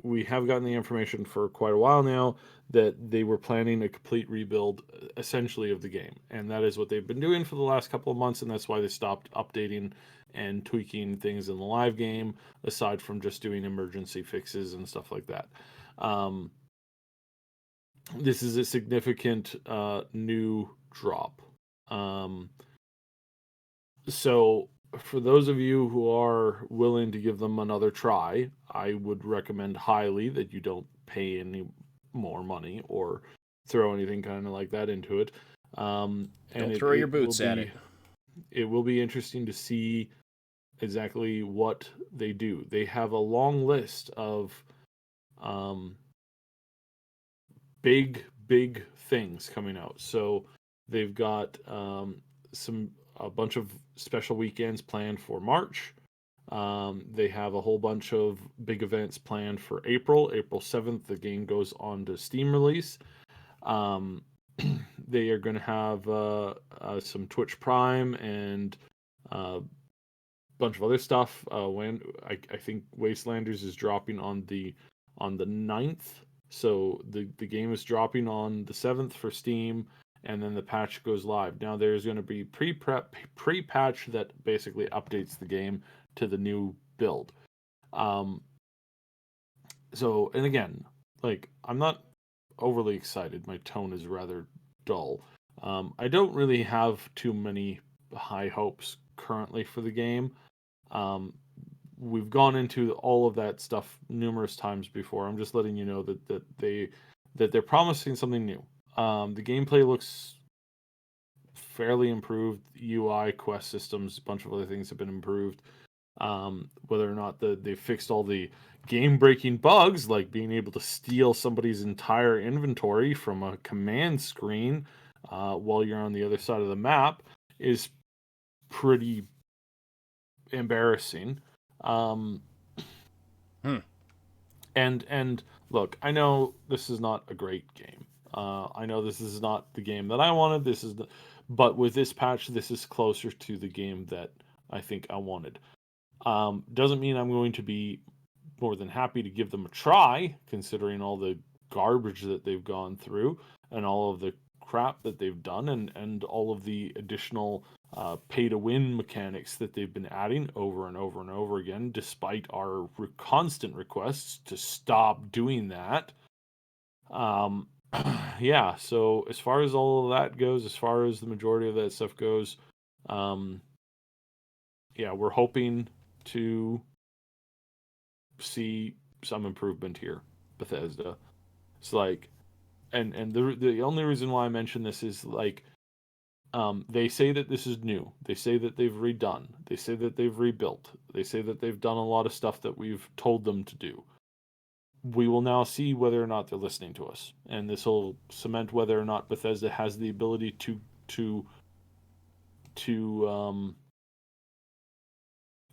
we have gotten the information for quite a while now that they were planning a complete rebuild, essentially, of the game. And that is what they've been doing for the last couple of months, and that's why they stopped updating and tweaking things in the live game, aside from just doing emergency fixes and stuff like that. This is a significant new drop. So for those of you who are willing to give them another try, I would recommend highly that you don't pay any more money or throw anything kind of like that into it. Don't throw your boots at it. It will be interesting to see exactly what they do. They have a long list of big things coming out. So they've got a bunch of special weekends planned for March. They have a whole bunch of big events planned for April 7th. The game goes on to Steam release. They are going to have some Twitch Prime and a bunch of other stuff. When I think Wastelanders is dropping on the 9th. So the game is dropping on the 7th for Steam, and then the patch goes live. Now there's going to be pre-patch that basically updates the game to the new build. So, and again, like, I'm not overly excited. My tone is rather dull. I don't really have too many high hopes currently for the game. We've gone into all of that stuff numerous times before. I'm just letting you know that they're promising something new. The gameplay looks fairly improved. UI, quest systems, a bunch of other things have been improved. Whether or not they fixed all the game-breaking bugs, like being able to steal somebody's entire inventory from a command screen while you're on the other side of the map, is pretty embarrassing. Um, Hmm. and look, I know this is not a great game. I know this is not the game that I wanted. But with this patch, this is closer to the game that I think I wanted. Doesn't mean I'm going to be more than happy to give them a try, considering all the garbage that they've gone through and all of the crap that they've done, and all of the additional pay to win mechanics that they've been adding over and over and over again, despite our constant requests to stop doing that. Um, yeah, so as far as all of that goes, as far as the majority of that stuff goes, um, yeah, we're hoping to see some improvement here, Bethesda. It's like, and the only reason why I mention this is like, they say that this is new. They say that they've redone. They say that they've rebuilt. They say that they've done a lot of stuff that we've told them to do. We will now see whether or not they're listening to us, and this will cement whether or not Bethesda has the ability to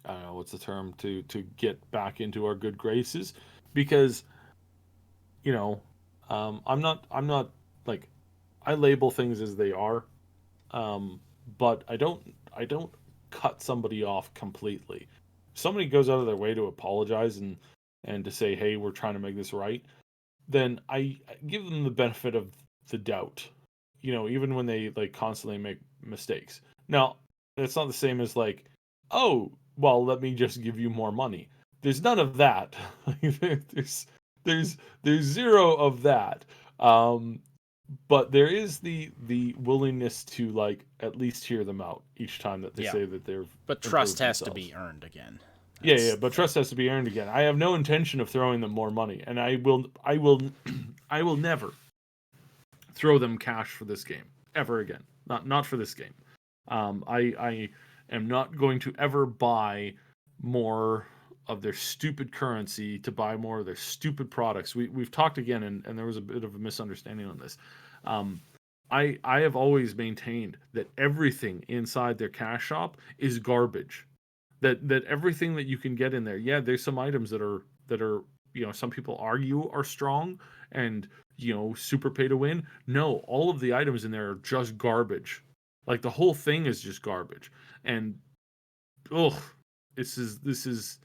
I don't know what's the term, to get back into our good graces, because you know, I'm not like, I label things as they are, but I don't cut somebody off completely. If somebody goes out of their way to apologize and to say, hey, we're trying to make this right, then I give them the benefit of the doubt. Even when they like constantly make mistakes. Now, it's not the same as like, oh, well, let me just give you more money. There's none of that. there's there's zero of that. But there is the willingness to like at least hear them out each time that they Yeah. say that they're But trust has to be earned again. Yeah, but trust has to be earned again. I have no intention of throwing them more money, and I will never throw them cash for this game ever again. Not for this game. I am not going to ever buy more of their stupid currency to buy more of their stupid products. We've talked again, and there was a bit of a misunderstanding on this. I have always maintained that everything inside their cash shop is garbage. That everything that you can get in there, yeah, there's some items that are some people argue are strong and super pay to win. No, all of the items in there are just garbage. Like the whole thing is just garbage. And ugh, this is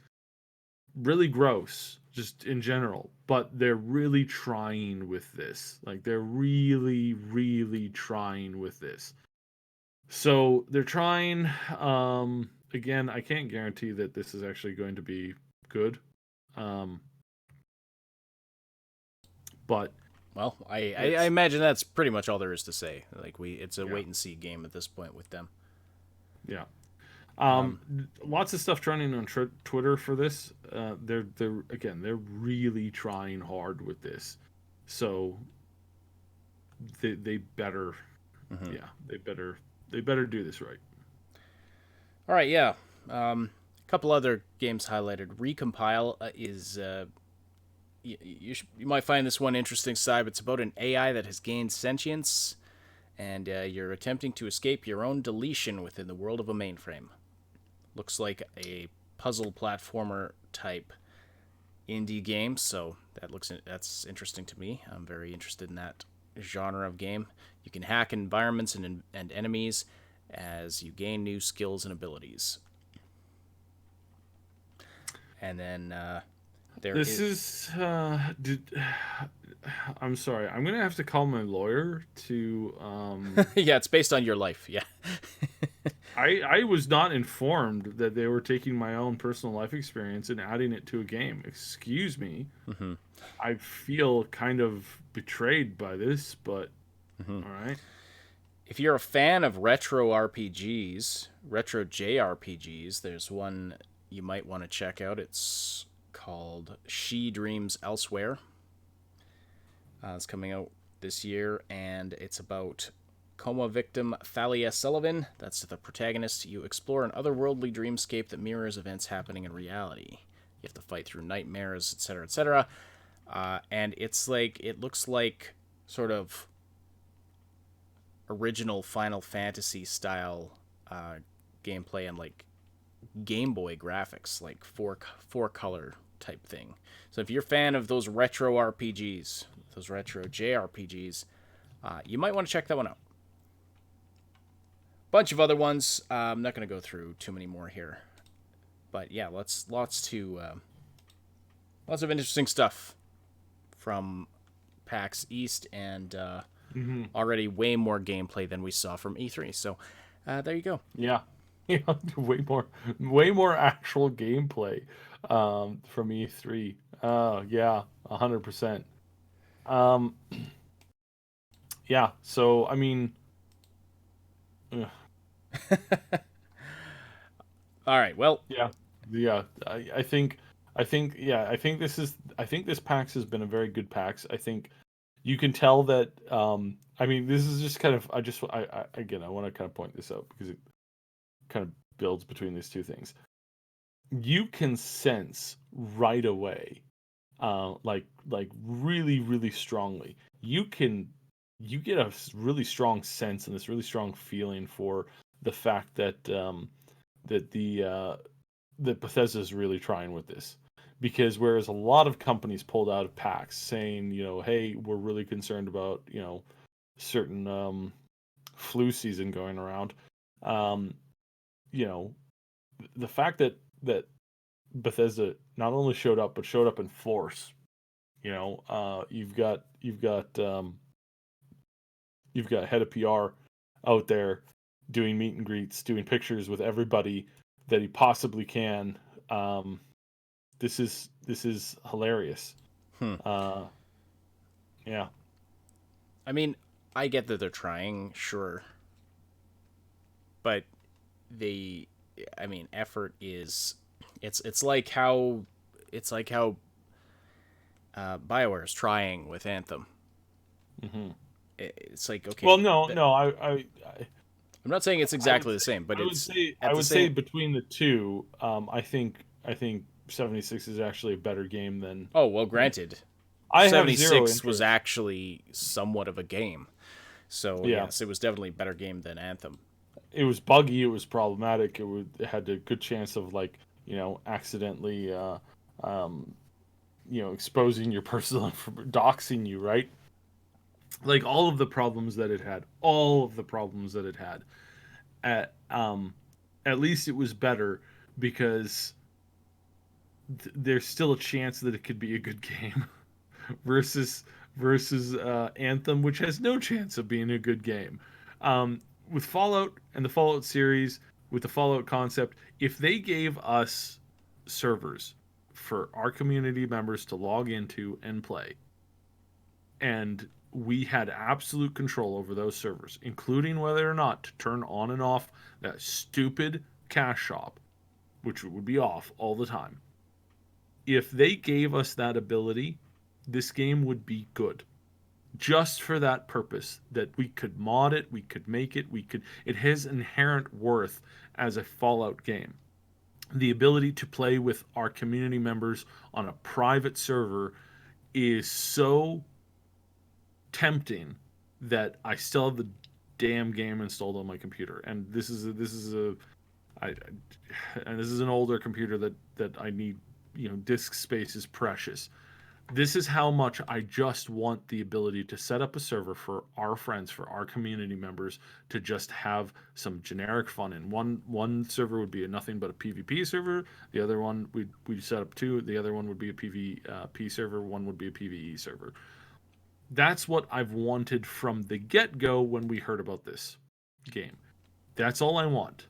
really gross just in general, but they're really trying with this. Like they're really really trying with this. So they're trying. Again, I can't guarantee that this is actually going to be good. Um, but Well, I imagine that's pretty much all there is to say. Like it's a wait and see game at this point with them. Yeah. Lots of stuff trending on Twitter for this. They're really trying hard with this, so they better, yeah, they better do this right. All right, yeah. A couple other games highlighted. Recompile is you might find this one interesting, Sib. It's about an AI that has gained sentience, and you're attempting to escape your own deletion within the world of a mainframe. Looks like a puzzle platformer type indie game, so that's interesting to me. I'm very interested in that genre of game. You can hack environments and enemies as you gain new skills and abilities. And then I'm sorry. I'm gonna have to call my lawyer to. Yeah, it's based on your life. Yeah. I was not informed that they were taking my own personal life experience and adding it to a game. Excuse me. Mm-hmm. I feel kind of betrayed by this, but all right. If you're a fan of retro RPGs, retro JRPGs, there's one you might want to check out. It's called She Dreams Elsewhere. It's coming out this year, and it's about coma victim Thalia Sullivan. That's the protagonist. You explore an otherworldly dreamscape that mirrors events happening in reality. You have to fight through nightmares, etc., etc. And it looks like sort of original Final Fantasy style gameplay and like Game Boy graphics, like four color type thing. So if you're a fan of those retro RPGs, those retro JRPGs, you might want to check that one out. Bunch of other ones. I'm not going to go through too many more here, but yeah, lots of interesting stuff from PAX East, and already way more gameplay than we saw from E3. So there you go. Yeah. Yeah, way more actual gameplay from E3. Yeah, 100%. Yeah, so I mean, ugh, All right. Well, yeah. I think this PAX has been a very good PAX. I think you can tell that. I mean, this is just kind of. Again, I want to kind of point this out because it kind of builds between these two things. You can sense right away, like really really strongly. You get a really strong sense and this really strong feeling for the fact that that Bethesda is really trying with this, because whereas a lot of companies pulled out of PAX saying, hey, we're really concerned about certain flu season going around, um, you know the fact that Bethesda not only showed up but showed up in force. You've got head of PR out there doing meet and greets, doing pictures with everybody that he possibly can. This is hilarious. Yeah. I mean, I get that they're trying, sure, but effort is, it's like how BioWare is trying with Anthem. Mm-hmm. It's like, okay. Well, no, I'm not saying it's exactly the same, but I would say between the two, I think 76 is actually a better game than. Oh well, granted. I have 76 was actually somewhat of a game, so yeah. Yes, it was definitely a better game than Anthem. It was buggy. It was problematic. It had a good chance of accidentally exposing your personal doxing you, right? Like all of the problems that it had, at least it was better because there's still a chance that it could be a good game versus Anthem, which has no chance of being a good game. With Fallout and the Fallout series, with the Fallout concept, if they gave us servers for our community members to log into and play, and we had absolute control over those servers, including whether or not to turn on and off that stupid cash shop, which would be off all the time. If they gave us that ability, this game would be good. Just for that purpose, that we could mod it, we could make it, it has inherent worth as a Fallout game. The ability to play with our community members on a private server is so tempting that I still have the damn game installed on my computer. And this is an older computer that I need, disk space is precious. This is how much I just want the ability to set up a server for our friends, for our community members, to just have some generic fun. And one server would be a nothing but a PvP server. The other one we'd set up two. The other one would be a PvP server. One would be a PvE server. That's what I've wanted from the get-go when we heard about this game. That's all I want.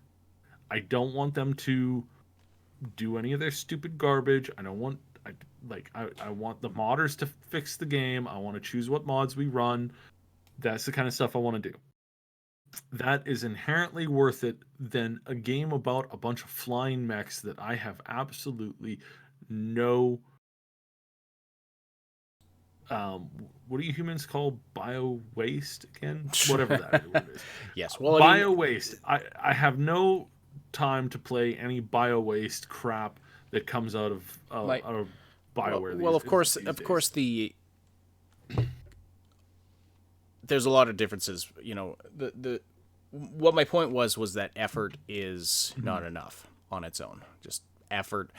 I don't want them to do any of their stupid garbage. I want the modders to fix the game. I want to choose what mods we run. That's the kind of stuff I want to do. That is inherently worth it than a game about a bunch of flying mechs that I have absolutely no... what do you humans call bio waste again? Whatever that word is. Yes, well, bio waste. I have no time to play any bio waste crap that comes out of BioWare. Well, of course, there's a lot of differences. What my point was that effort is not enough. on its own. Just effort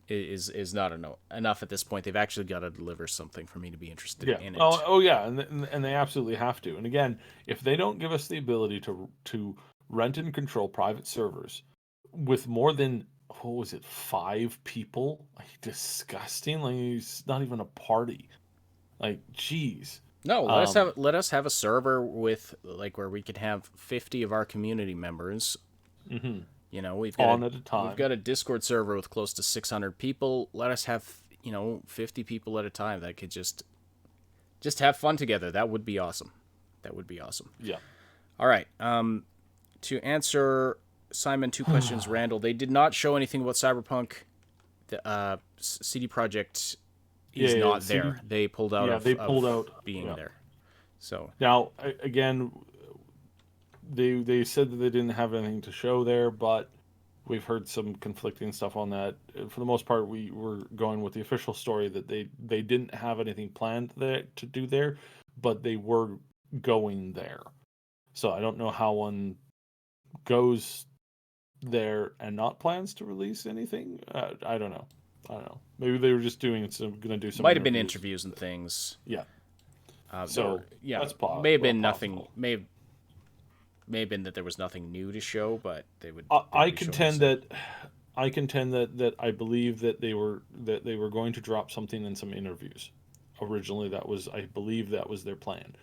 is not enough at this point. They've actually got to deliver something for me to be interested in it. Oh yeah, and they absolutely have to. And again, if they don't give us the ability to rent and control private servers with more than, what was it, 5 people? Like, disgusting. Like, it's not even a party. Like, jeez. No, let us have a server with, like, where we could have 50 of our community members. Mm-hmm. You know, we've On at a time. We've got a Discord server with close to 600 people. Let us have, 50 people at a time that could just have fun together. That would be awesome. Yeah. All right. To answer Simon 2 questions, Randall, they did not show anything about Cyberpunk. The CD Projekt is not there. They pulled out of being there. So now, again, they said that they didn't have anything to show there, but we've heard some conflicting stuff on that. For the most part, we were going with the official story that they didn't have anything planned there to do there, but they were going there. So I don't know how one goes there and not plans to release anything. I don't know. Maybe they were just going to do some. Might have been interviews and things. Yeah. So yeah, that's may have been possible. nothing. May have been that there was nothing new to show, but they would. I contend that I believe that they were going to drop something in some interviews. Originally, I believe that was their plan,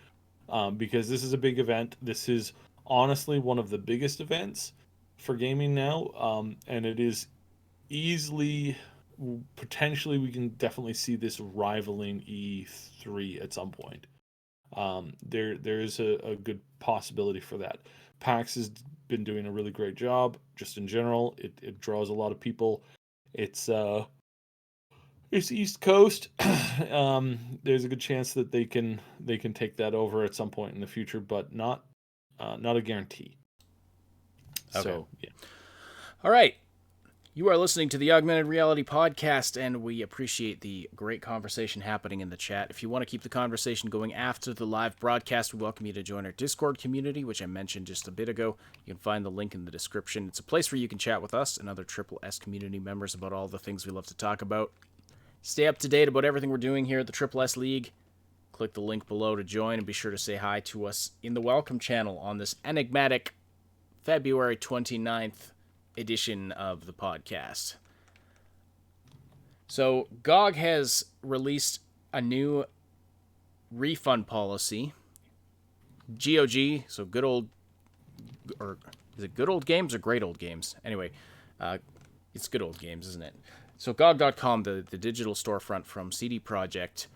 because this is a big event. This is honestly one of the biggest events for gaming now, and it is easily, potentially, we can definitely see this rivaling E3 at some point. There is a good possibility for that. PAX has been doing a really great job, just in general. It draws a lot of people. It's East Coast. There's a good chance that they can take that over at some point in the future, but not a guarantee. Okay. So yeah. All right. You are listening to the Augmented Reality Podcast, and we appreciate the great conversation happening in the chat. If you want to keep the conversation going after the live broadcast, we welcome you to join our Discord community, which I mentioned just a bit ago. You can find the link in the description. It's a place where you can chat with us and other Triple S community members about all the things we love to talk about. Stay up to date about everything we're doing here at the Triple S League. Click the link below to join, and be sure to say hi to us in the welcome channel on this enigmatic February 29th edition of the podcast. So GOG has released a new refund policy. GOG, so good old, or is it good old games or great old games? Anyway, it's good old games, isn't it? So GOG.com, the digital storefront from CD Projekt,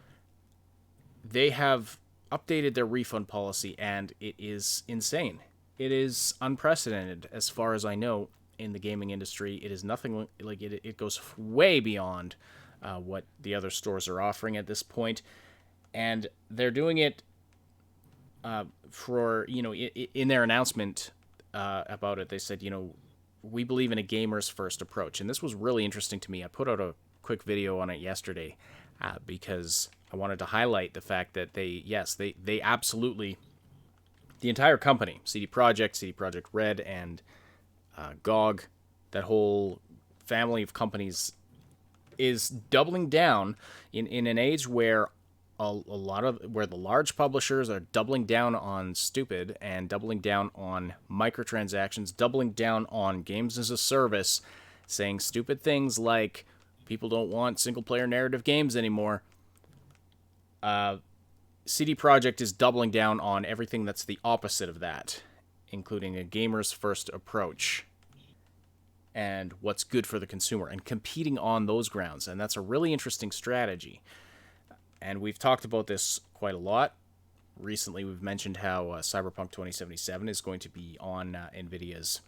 they have updated their refund policy, and it is insane. It is unprecedented as far as I know in the gaming industry. It is nothing like it. It goes way beyond what the other stores are offering at this point, and they're doing it for, in their announcement about it. They said, we believe in a gamer's first approach, and this was really interesting to me. I put out a quick video on it yesterday because I wanted to highlight the fact that they absolutely, the entire company, CD Projekt Red, and GOG, that whole family of companies, is doubling down in an age where where the large publishers are doubling down on stupid and doubling down on microtransactions, doubling down on games as a service, saying stupid things like people don't want single player narrative games anymore. CD Projekt is doubling down on everything that's the opposite of that, including a gamer's first approach and what's good for the consumer, and competing on those grounds. And that's a really interesting strategy. And we've talked about this quite a lot. Recently, we've mentioned how Cyberpunk 2077 is going to be on NVIDIA's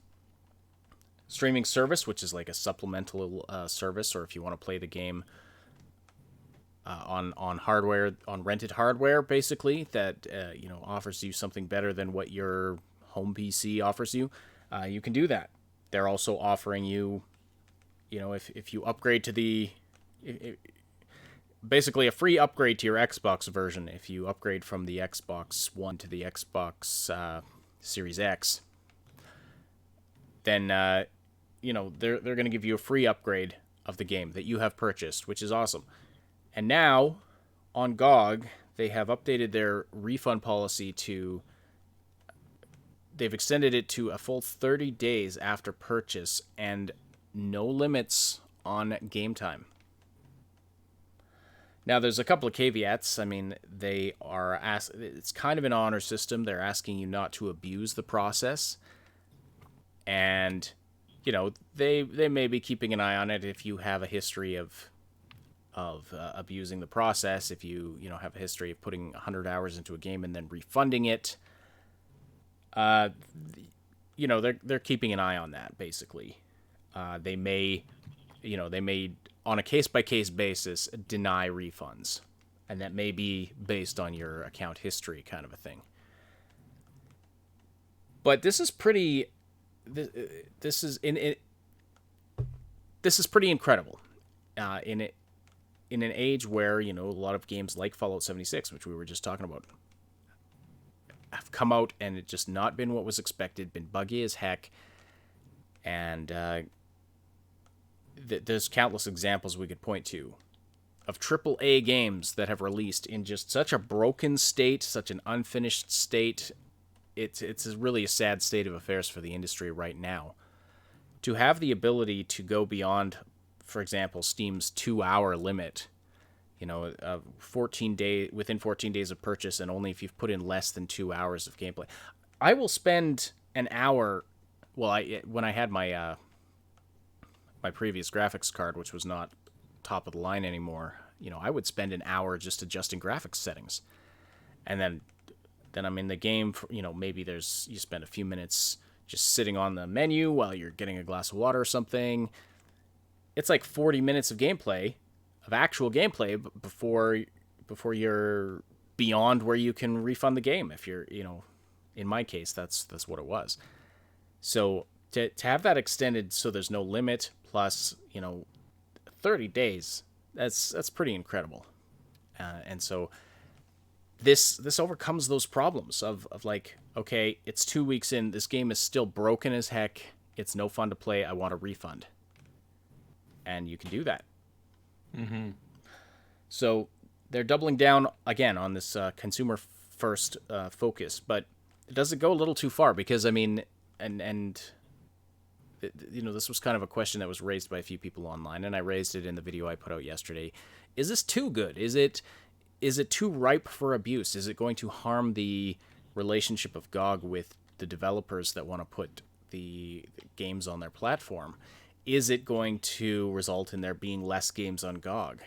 streaming service, which is like a supplemental service, or if you want to play the game on hardware, on rented hardware, basically, that offers you something better than what your home PC offers you, you can do that. They're also offering you, if you upgrade to basically a free upgrade to your Xbox version. If you upgrade from the Xbox One to the Xbox Series X, then they're going to give you a free upgrade of the game that you have purchased, which is awesome. And now on GOG, they have updated their refund policy to they've extended it to a full 30 days after purchase and no limits on game time. Now, there's a couple of caveats. I mean, it's kind of an honor system. They're asking you not to abuse the process. And, they may be keeping an eye on it if you have a history of abusing the process, if you have a history of putting 100 hours into a game and then refunding it. They're keeping an eye on that, basically. They may on a case-by-case basis deny refunds, and that may be based on your account history, kind of a thing. But this is pretty incredible in an age where a lot of games like Fallout 76, which we were just talking about, have come out and it just not been what was expected, been buggy as heck, and there's countless examples we could point to of AAA games that have released in just such a broken state, such an unfinished state. It's really a sad state of affairs for the industry right now. To have the ability to go beyond, for example, Steam's 2-hour limit, within 14 days of purchase, and only if you've put in less than 2 hours of gameplay. I will spend an hour. Well, when I had my my previous graphics card, which was not top of the line anymore, I would spend an hour just adjusting graphics settings, and then I'm in the game. Maybe you spend a few minutes just sitting on the menu while you're getting a glass of water or something. It's like 40 minutes of gameplay, of actual gameplay, before you're beyond where you can refund the game. If you're, in my case, that's what it was. So to have that extended so there's no limit, plus 30 days, that's pretty incredible. And so this overcomes those problems of like, okay, it's 2 weeks in, this game is still broken as heck, it's no fun to play, I want a refund. And you can do that. Mm-hmm. So they're doubling down again on this consumer first focus, but does it go a little too far? Because this was kind of a question that was raised by a few people online, and I raised it in the video I put out yesterday. Is this too good? Is it too ripe for abuse? Is it going to harm the relationship of GOG with the developers that want to put the games on their platform? Is it going to result in there being less games on GOG?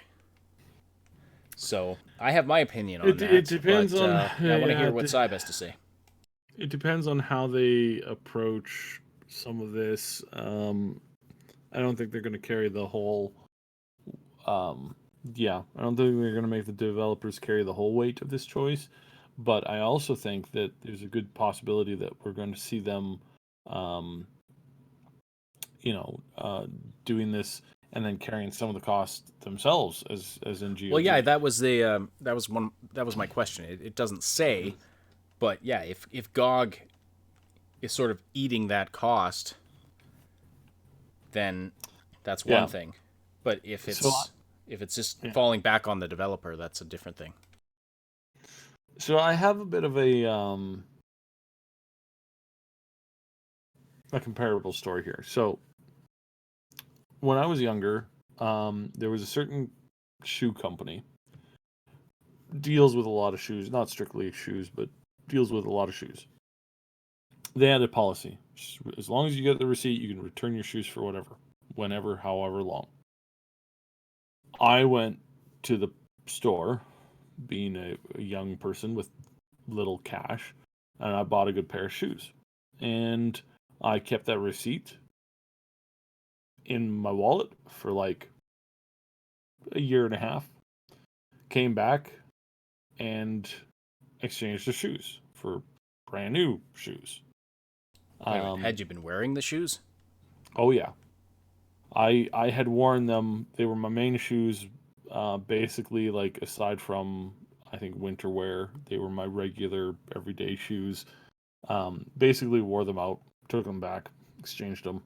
So I have my opinion on that. It depends on. I want to hear what Saib has to say. It depends on how they approach some of this. I don't think they're going to carry the whole. I don't think they're going to make the developers carry the whole weight of this choice. But I also think that there's a good possibility that we're going to see them, doing this and then carrying some of the cost themselves as in GOG. Well, yeah, that was my question. It doesn't say, but yeah, if GOG is sort of eating that cost, then that's one thing. But if it's just falling back on the developer, that's a different thing. So I have a bit of a comparable story here. So when I was younger, there was a certain shoe company, deals with a lot of shoes, not strictly shoes, but deals with a lot of shoes. They had a policy. As long as you get the receipt, you can return your shoes for whatever, whenever, however long. I went to the store, being a young person with little cash, and I bought a good pair of shoes. And I kept that receipt in my wallet for like a year and a half. Came back and exchanged the shoes for brand new shoes. Had you been wearing the shoes? Oh yeah. I had worn them. They were my main shoes, basically, like, aside from, I think, winter wear. They were my regular everyday shoes. Basically wore them out, took them back, exchanged them,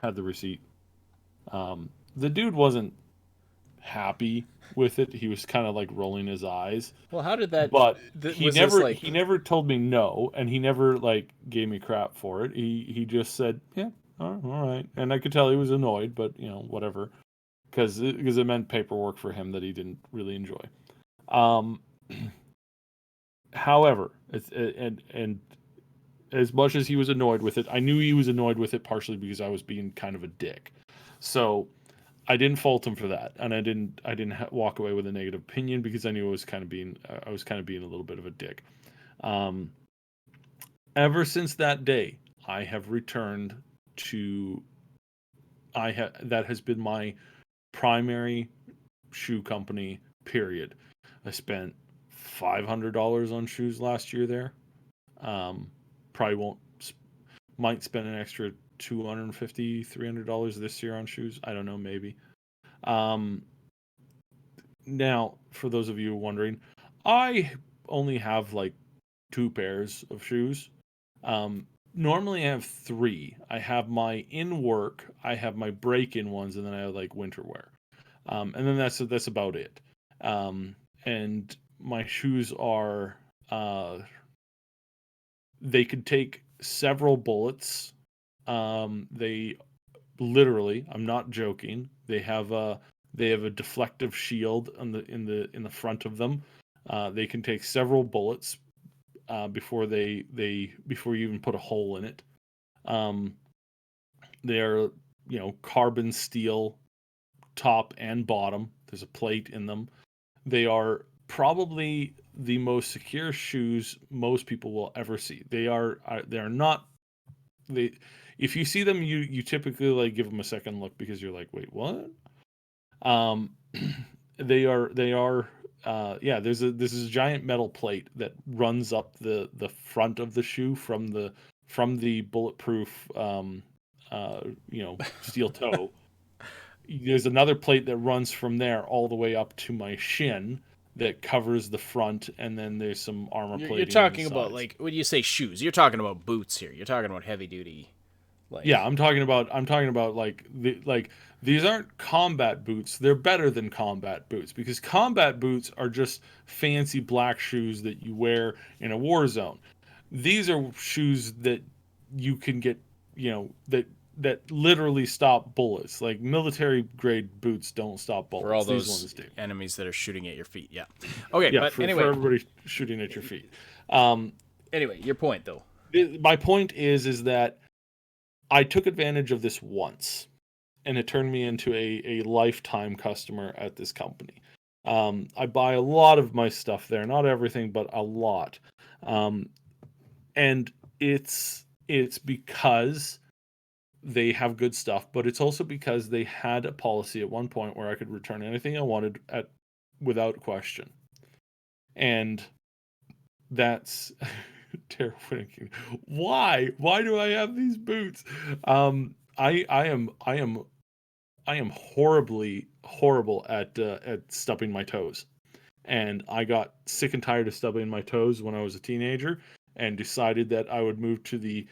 had the receipt. The dude wasn't happy with it. He was kind of like rolling his eyes. Well, how did that? But he Was this never like? he never told me no, and he never like gave me crap for it. He just said, "Yeah, all right," and I could tell he was annoyed, but whatever, because it meant paperwork for him that he didn't really enjoy. Um, however, and as much as he was annoyed with it, I knew he was annoyed with it partially because I was being kind of a dick. So I didn't fault him for that, and I didn't walk away with a negative opinion because I knew I was kind of being a little bit of a dick. Um, ever since that day, I have returned to that has been my primary shoe company. Period. I spent $500 on shoes last year there. Probably might spend an extra $250, $300 this year on shoes. I don't know, maybe. Now, for those of you wondering, I only have like 2 pairs of shoes. Normally I have 3. I have my in work, I have my break-in ones, and then I have like winter wear. And then that's about it. And my shoes are they could take several bullets. They literally, I'm not joking. They have a deflective shield in the front of them. They can take several bullets before before you even put a hole in it. They are carbon steel top and bottom. There's a plate in them. They are probably the most secure shoes most people will ever see. They are not they if you see them, you typically like give them a second look because you're like, wait, what? They are yeah. This is a giant metal plate that runs up the front of the shoe from the bulletproof steel toe. There's another plate that runs from there all the way up to my shin that covers the front, and then there's some armor plating. You're on talking the about sides. like when you say shoes, you're talking about boots here. You're talking about heavy duty. Like Yeah, I'm talking about like these aren't combat boots. They're better than combat boots because combat boots are just fancy black shoes that you wear in a war zone. These are shoes that you can get, that literally stop bullets. Like military grade boots don't stop bullets. for all These those ones do. enemies that are shooting at your feet. Yeah. Okay, Yeah, but for anyway, everybody shooting at your feet. anyway, your point though. My point is that I took advantage of this once, and it turned me into a lifetime customer at this company. I buy a lot of my stuff there, not everything, but a lot. And it's because they have good stuff, but it's also because they had a policy at one point where I could return anything I wanted without question. And that's terrifying. Why? Why do I have these boots? I am horrible at stubbing my toes, and I got sick and tired of stubbing my toes when I was a teenager, and decided that I would move to the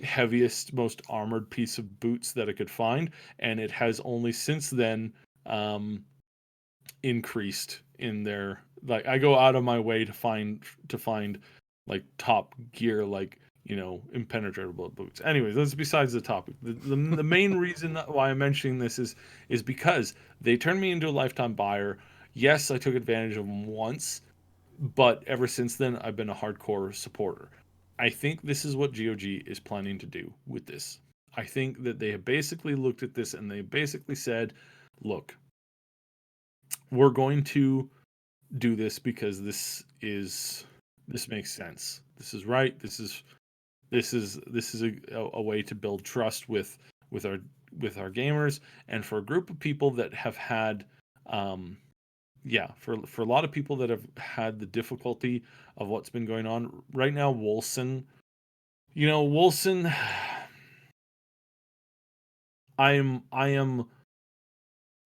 heaviest, most armored piece of boots that I could find, and it has only since then increased in their, like, I go out of my way to find like top gear, like impenetrable boots. Anyways, that's besides the topic. The main reason why I'm mentioning this is because they turned me into a lifetime buyer. Yes, I took advantage of them once, but ever since then I've been a hardcore supporter. I think this is what GOG is planning to do with this. I think that they have basically looked at this and they basically said, look, we're going to do this because this makes sense. This is right. This is a way to build trust with our gamers, and for a group of people that have had for a lot of people that have had the difficulty of what's been going on right now. Wolson, I am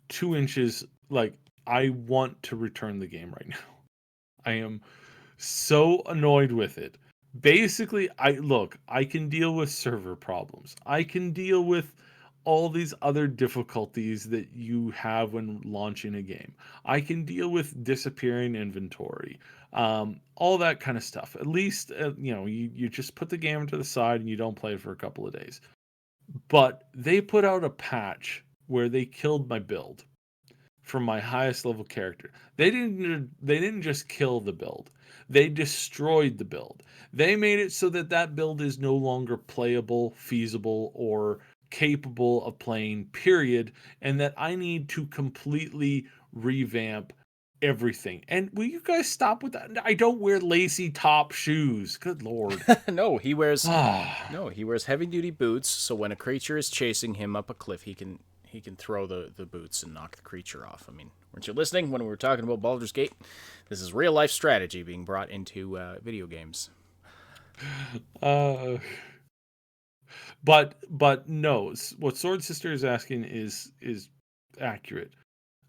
2 inches, like, I want to return the game right now. I am so annoyed with it. Basically, I can deal with server problems. I can deal with all these other difficulties that you have when launching a game. I can deal with disappearing inventory, all that kind of stuff. At least, you just put the game to the side and you don't play it for a couple of days. But they put out a patch where they killed my build from my highest level character. They didn't just kill the build. They destroyed the build. They made it so that that build is no longer playable, feasible, or capable of playing, period, and that I need to completely revamp everything. And will you guys stop with that? I don't wear lacy top shoes. Good lord. No, he wears Ah. no, he wears heavy duty boots, so when a creature is chasing him up a cliff, he can throw the boots and knock the creature off. I mean, weren't you listening when we were talking about Baldur's Gate? This is real life strategy being brought into video games. Uh, but no, what Sword Sister is asking is accurate.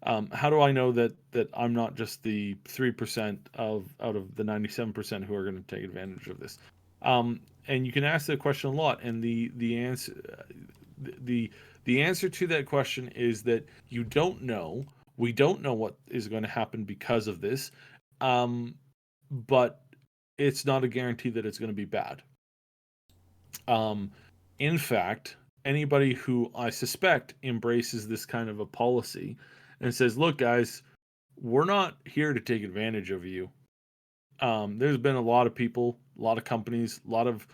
How do I know that I'm not just the 3% out of the 97% who are going to take advantage of this? And you can ask that question a lot, and the answer to that question is that you don't know. We don't know what is going to happen because of this, but it's not a guarantee that it's going to be bad. In fact, anybody who I suspect embraces this kind of a policy and says, look, guys, we're not here to take advantage of you. There's been a lot of people, a lot of companies, a lot of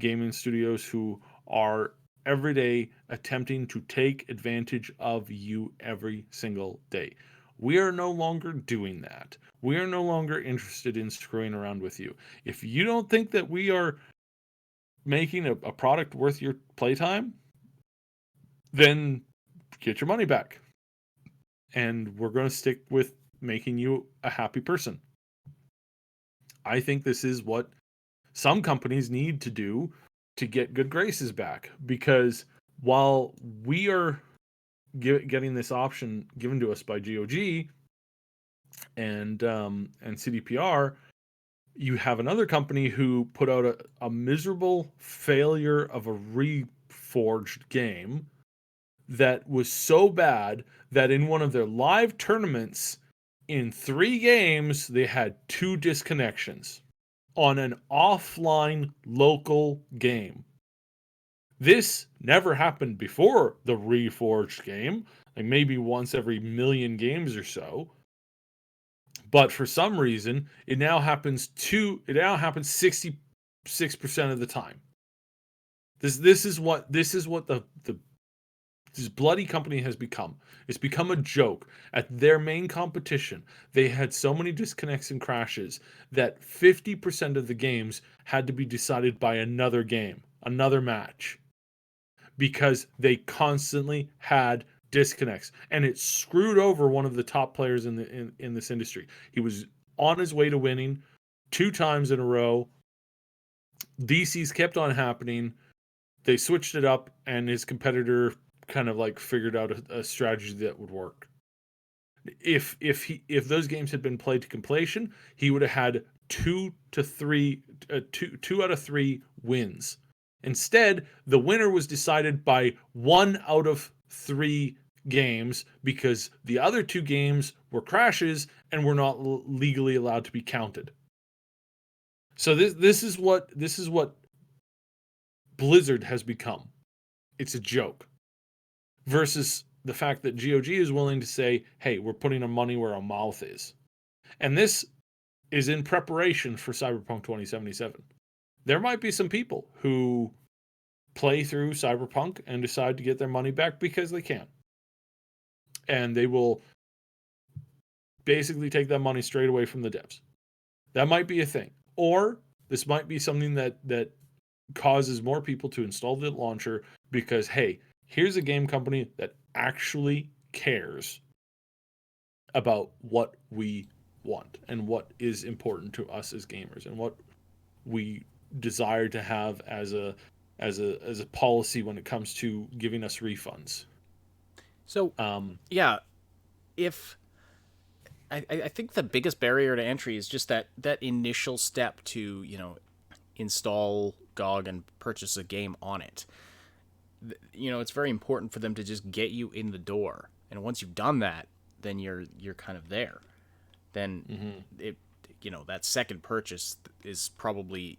gaming studios who are every day attempting to take advantage of you every single day. We are no longer doing that. We are no longer interested in screwing around with you. If you don't think that we are making a product worth your playtime, then get your money back. And we're going to stick with making you a happy person. I think this is what some companies need to do to get good graces back, because while we are getting this option given to us by GOG and CDPR, you have another company who put out a miserable failure of a reforged game that was so bad that in one of their live tournaments, in 3 games, they had 2 disconnections on an offline local game. This never happened before the reforged game, like maybe once every million games or so. But for some reason, it now happens 66% of the time. This is what this bloody company has become. It's become a joke. At their main competition, they had so many disconnects and crashes that 50% of the games had to be decided by another game, another match, because they constantly had disconnects, and it screwed over one of the top players in this industry. He was on his way to winning 2 times in a row. DCs kept on happening. They switched it up, and his competitor kind of like figured out a strategy that would work. If those games had been played to completion, he would have had 2 out of 3 wins. Instead, the winner was decided by 1 out of 3 games because the other 2 games were crashes and were not legally allowed to be counted. So this is what Blizzard has become. It's a joke. Versus the fact that GOG is willing to say, hey, we're putting our money where our mouth is. And this is in preparation for Cyberpunk 2077. There might be some people who play through Cyberpunk and decide to get their money back because they can. And they will basically take that money straight away from the devs. That might be a thing. Or this might be something that causes more people to install the launcher because, hey, here's a game company that actually cares about what we want and what is important to us as gamers and what we desire to have as a policy when it comes to giving us refunds. So, yeah, if I think the biggest barrier to entry is just that initial step to install GOG and purchase a game on it. it's very important for them to just get you in the door. And once you've done that, then you're kind of there. Then that second purchase is probably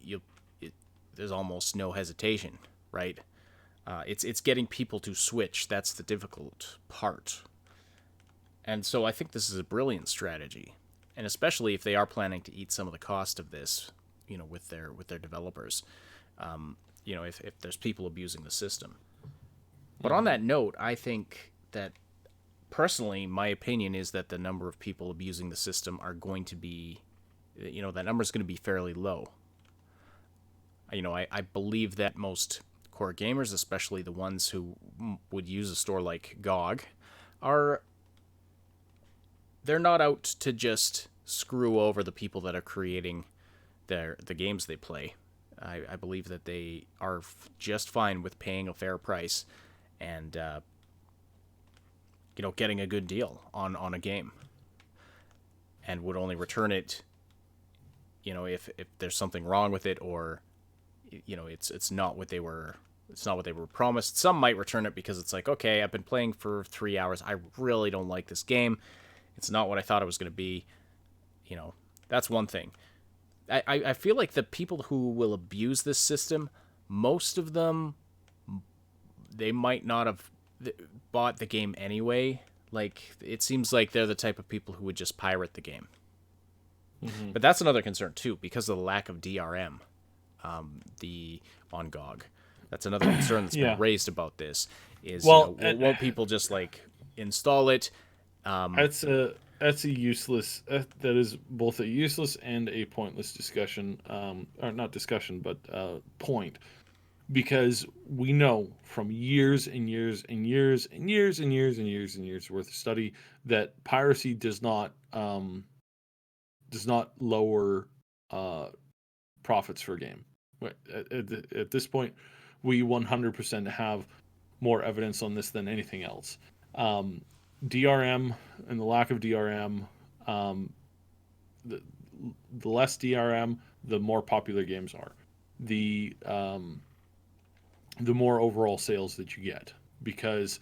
there's almost no hesitation, right? It's getting people to switch. That's the difficult part. And so I think this is a brilliant strategy, and especially if they are planning to eat some of the cost of this, with their developers, if there's people abusing the system. But on that note, I think that personally, my opinion is that the number of people abusing the system are going to be, that number is going to be fairly low. I believe that most core gamers, especially the ones who would use a store like GOG, they're not out to just screw over the people that are creating the games they play. I believe that they are just fine with paying a fair price and getting a good deal on a game, and would only return it if there's something wrong with it, or it's not what they were promised. Some might return it because it's like, okay, I've been playing for 3 hours, I really don't like this game, it's not what I thought it was going to be. That's one thing. I feel like the people who will abuse this system, most of them, they might not have bought the game anyway. Like, it seems like they're the type of people who would just pirate the game. Mm-hmm. But that's another concern too, because of the lack of DRM on GOG. That's another concern that's been raised about this. Is won't people just like install it? That's a useless. That is both a useless and a pointless discussion. Or not discussion, but point. Because we know from years and years and years and years and years and years and years worth of study that piracy does not lower profits for a game. At this point, we 100% have more evidence on this than anything else. DRM and the lack of DRM, the less DRM, the more popular games are. The more overall sales that you get, because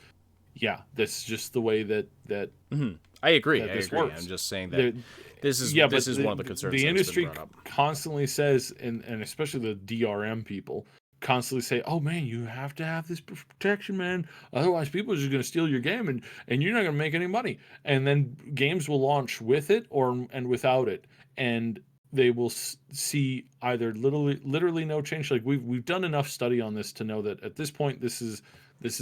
that's just the way that mm-hmm. I agree. Works. I'm just saying that this is one of the concerns. The industry been brought up. Constantly says, and especially the DRM people constantly say, "Oh man, you have to have this protection, man. Otherwise, people are just going to steal your game, and you're not going to make any money." And then games will launch with it and without it, and they will see either literally no change. Like we've done enough study on this to know that at this point, this is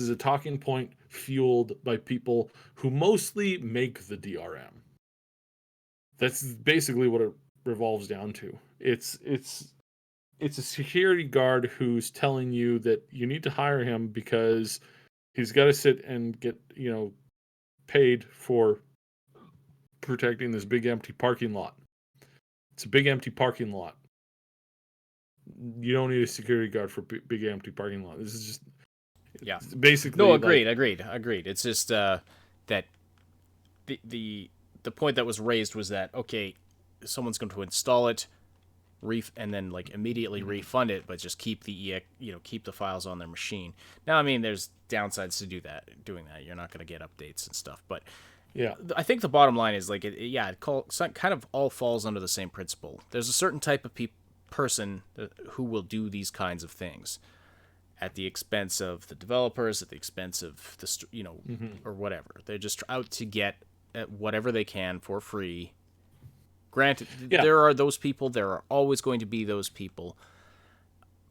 a talking point fueled by people who mostly make the DRM. That's basically what it revolves down to. It's a security guard who's telling you that you need to hire him because he's got to sit and get paid for protecting this big empty parking lot. It's a big empty parking lot. You don't need a security guard for big empty parking lot. This is just basically. No, agreed. It's just that the point that was raised was that, okay, someone's going to install it, and then like immediately refund it, but just keep keep the files on their machine. Now, I mean, there's downsides to doing that. You're not going to get updates and stuff, but. Yeah, I think the bottom line is like it kind of all falls under the same principle. There's a certain type of person who will do these kinds of things at the expense of the developers, at the expense of the or whatever. They're just out to get whatever they can for free. Granted, there are those people. There are always going to be those people.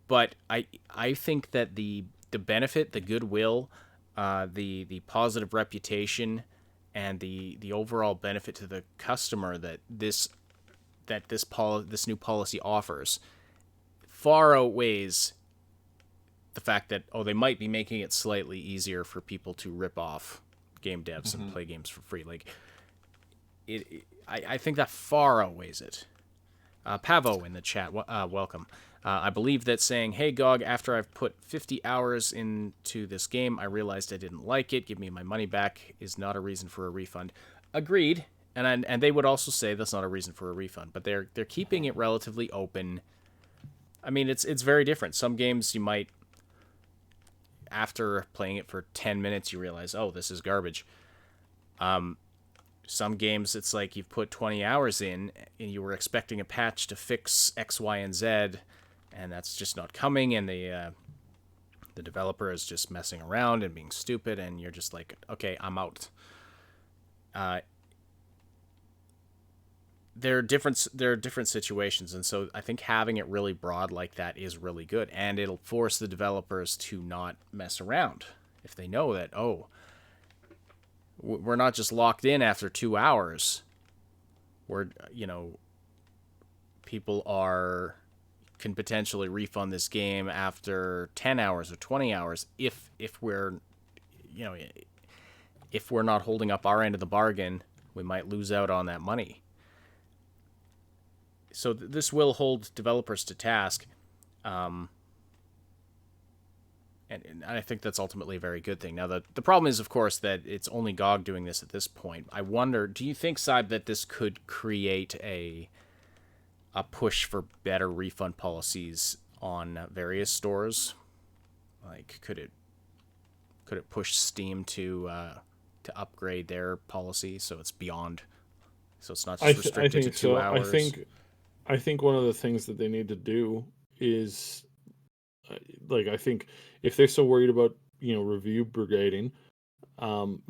But I think that the benefit, the goodwill, the positive reputation, and the overall benefit to the customer that this new policy offers far outweighs the fact that they might be making it slightly easier for people to rip off game devs and play games for free. Like I think that far outweighs it. Pavo in the chat, welcome. I believe that saying, "Hey GOG, after I've put 50 hours into this game, I realized I didn't like it. Give me my money back," is not a reason for a refund. Agreed, and they would also say that's not a reason for a refund. But they're keeping it relatively open. I mean, it's very different. Some games you might after playing it for 10 minutes, you realize, oh, this is garbage. Some games, it's like you've put 20 hours in and you were expecting a patch to fix X, Y, and Z, and that's just not coming, and the developer is just messing around and being stupid, and you're just like, okay, I'm out. There are different situations, and so I think having it really broad like that is really good, and it'll force the developers to not mess around if they know that, oh, we're not just locked in after 2 hours. We're, people can potentially refund this game after 10 hours or 20 hours if we're, if we're not holding up our end of the bargain, we might lose out on that money. So this will hold developers to task. And I think that's ultimately a very good thing. Now, the problem is, of course, that it's only GOG doing this at this point. I wonder, do you think, Saib, that this could create a push for better refund policies on various stores? Like, could it push Steam to upgrade their policy so it's beyond, so it's not just restricted to 2 hours? I think one of the things that they need to do is, I think if they're so worried about, review brigading,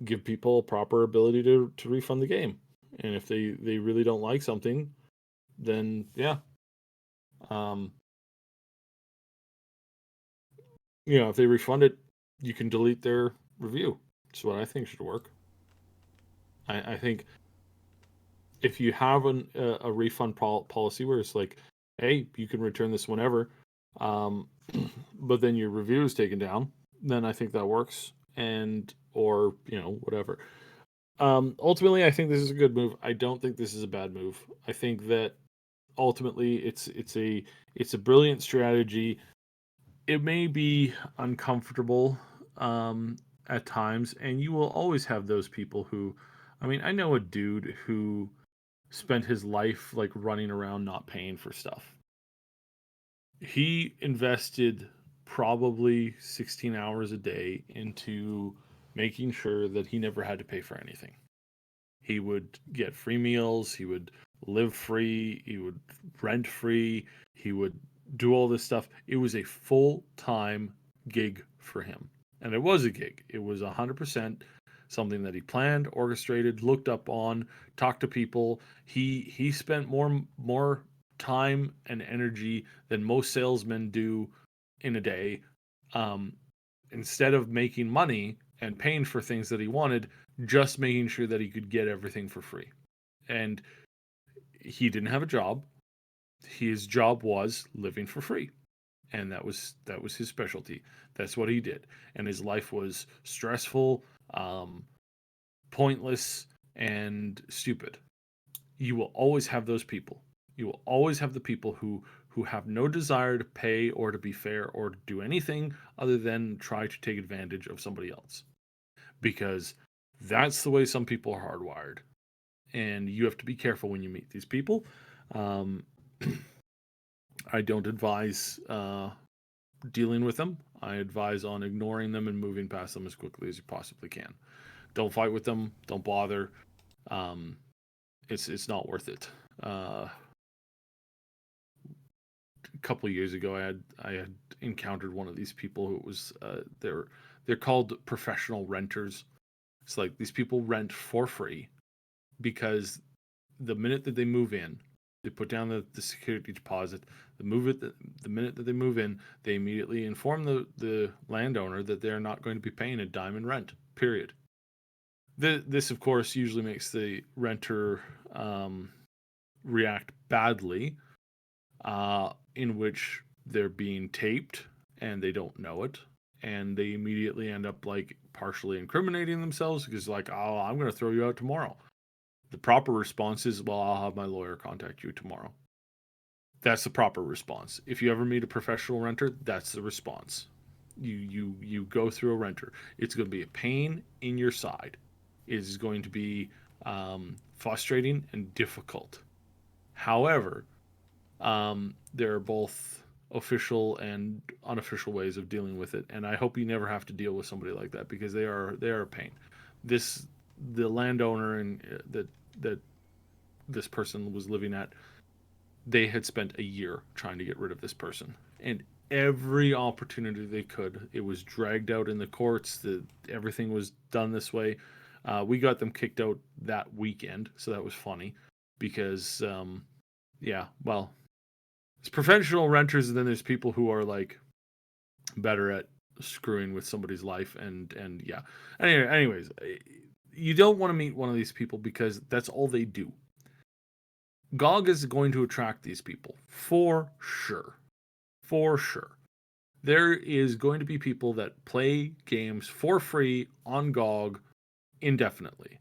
give people a proper ability to refund the game. And if they really don't like something, then yeah. If they refund it, you can delete their review. That's what I think should work. I think if you have a refund policy where it's like, hey, you can return this whenever, but then your review is taken down, then I think that works. Or whatever. Ultimately, I think this is a good move. I don't think this is a bad move. I think that ultimately it's a brilliant strategy. It may be uncomfortable at times, and you will always have those people who, I know a dude who spent his life running around not paying for stuff. He invested probably 16 hours a day into making sure that he never had to pay for anything. He would get free meals, he would live free, he would rent free, he would do all this stuff. It was a full-time gig for him. And it was a gig. It was 100% something that he planned, orchestrated, looked up on, talked to people. He spent more time and energy than most salesmen do in a day. Instead of making money and paying for things that he wanted, just making sure that he could get everything for free. And he didn't have a job. His job was living for free. And that was his specialty. That's what he did. And his life was stressful, pointless, and stupid. You will always have those people. You will always have the people who have no desire to pay or to be fair or to do anything other than try to take advantage of somebody else. Because that's the way some people are hardwired. And you have to be careful when you meet these people. I don't advise dealing with them. I advise on ignoring them and moving past them as quickly as you possibly can. Don't fight with them. Don't bother. It's not worth it. A couple of years ago, I had encountered one of these people who was they're called professional renters. It's like these people rent for free because the minute that they move in, they put down the security deposit. The minute that they move in, they immediately inform the landowner that they're not going to be paying a dime in rent. Period. This, of course, usually makes the renter react badly, in which they're being taped and they don't know it, and they immediately end up partially incriminating themselves because oh, I'm going to throw you out tomorrow. The proper response is, well, I'll have my lawyer contact you tomorrow. That's the proper response. If you ever meet a professional renter, that's the response. You go through a renter. It's going to be a pain in your side. It is going to be frustrating and difficult. However, there are both official and unofficial ways of dealing with it. And I hope you never have to deal with somebody like that, because they are a pain. The landowner and that this person was living at, they had spent a year trying to get rid of this person, and every opportunity they could, it was dragged out in the courts. Everything was done this way. We got them kicked out that weekend, so that was funny because, well, there's professional renters, and then there's people who are like better at screwing with somebody's life, and yeah. Anyways, you don't want to meet one of these people because that's all they do. GOG is going to attract these people for sure. For sure. There is going to be people that play games for free on GOG indefinitely.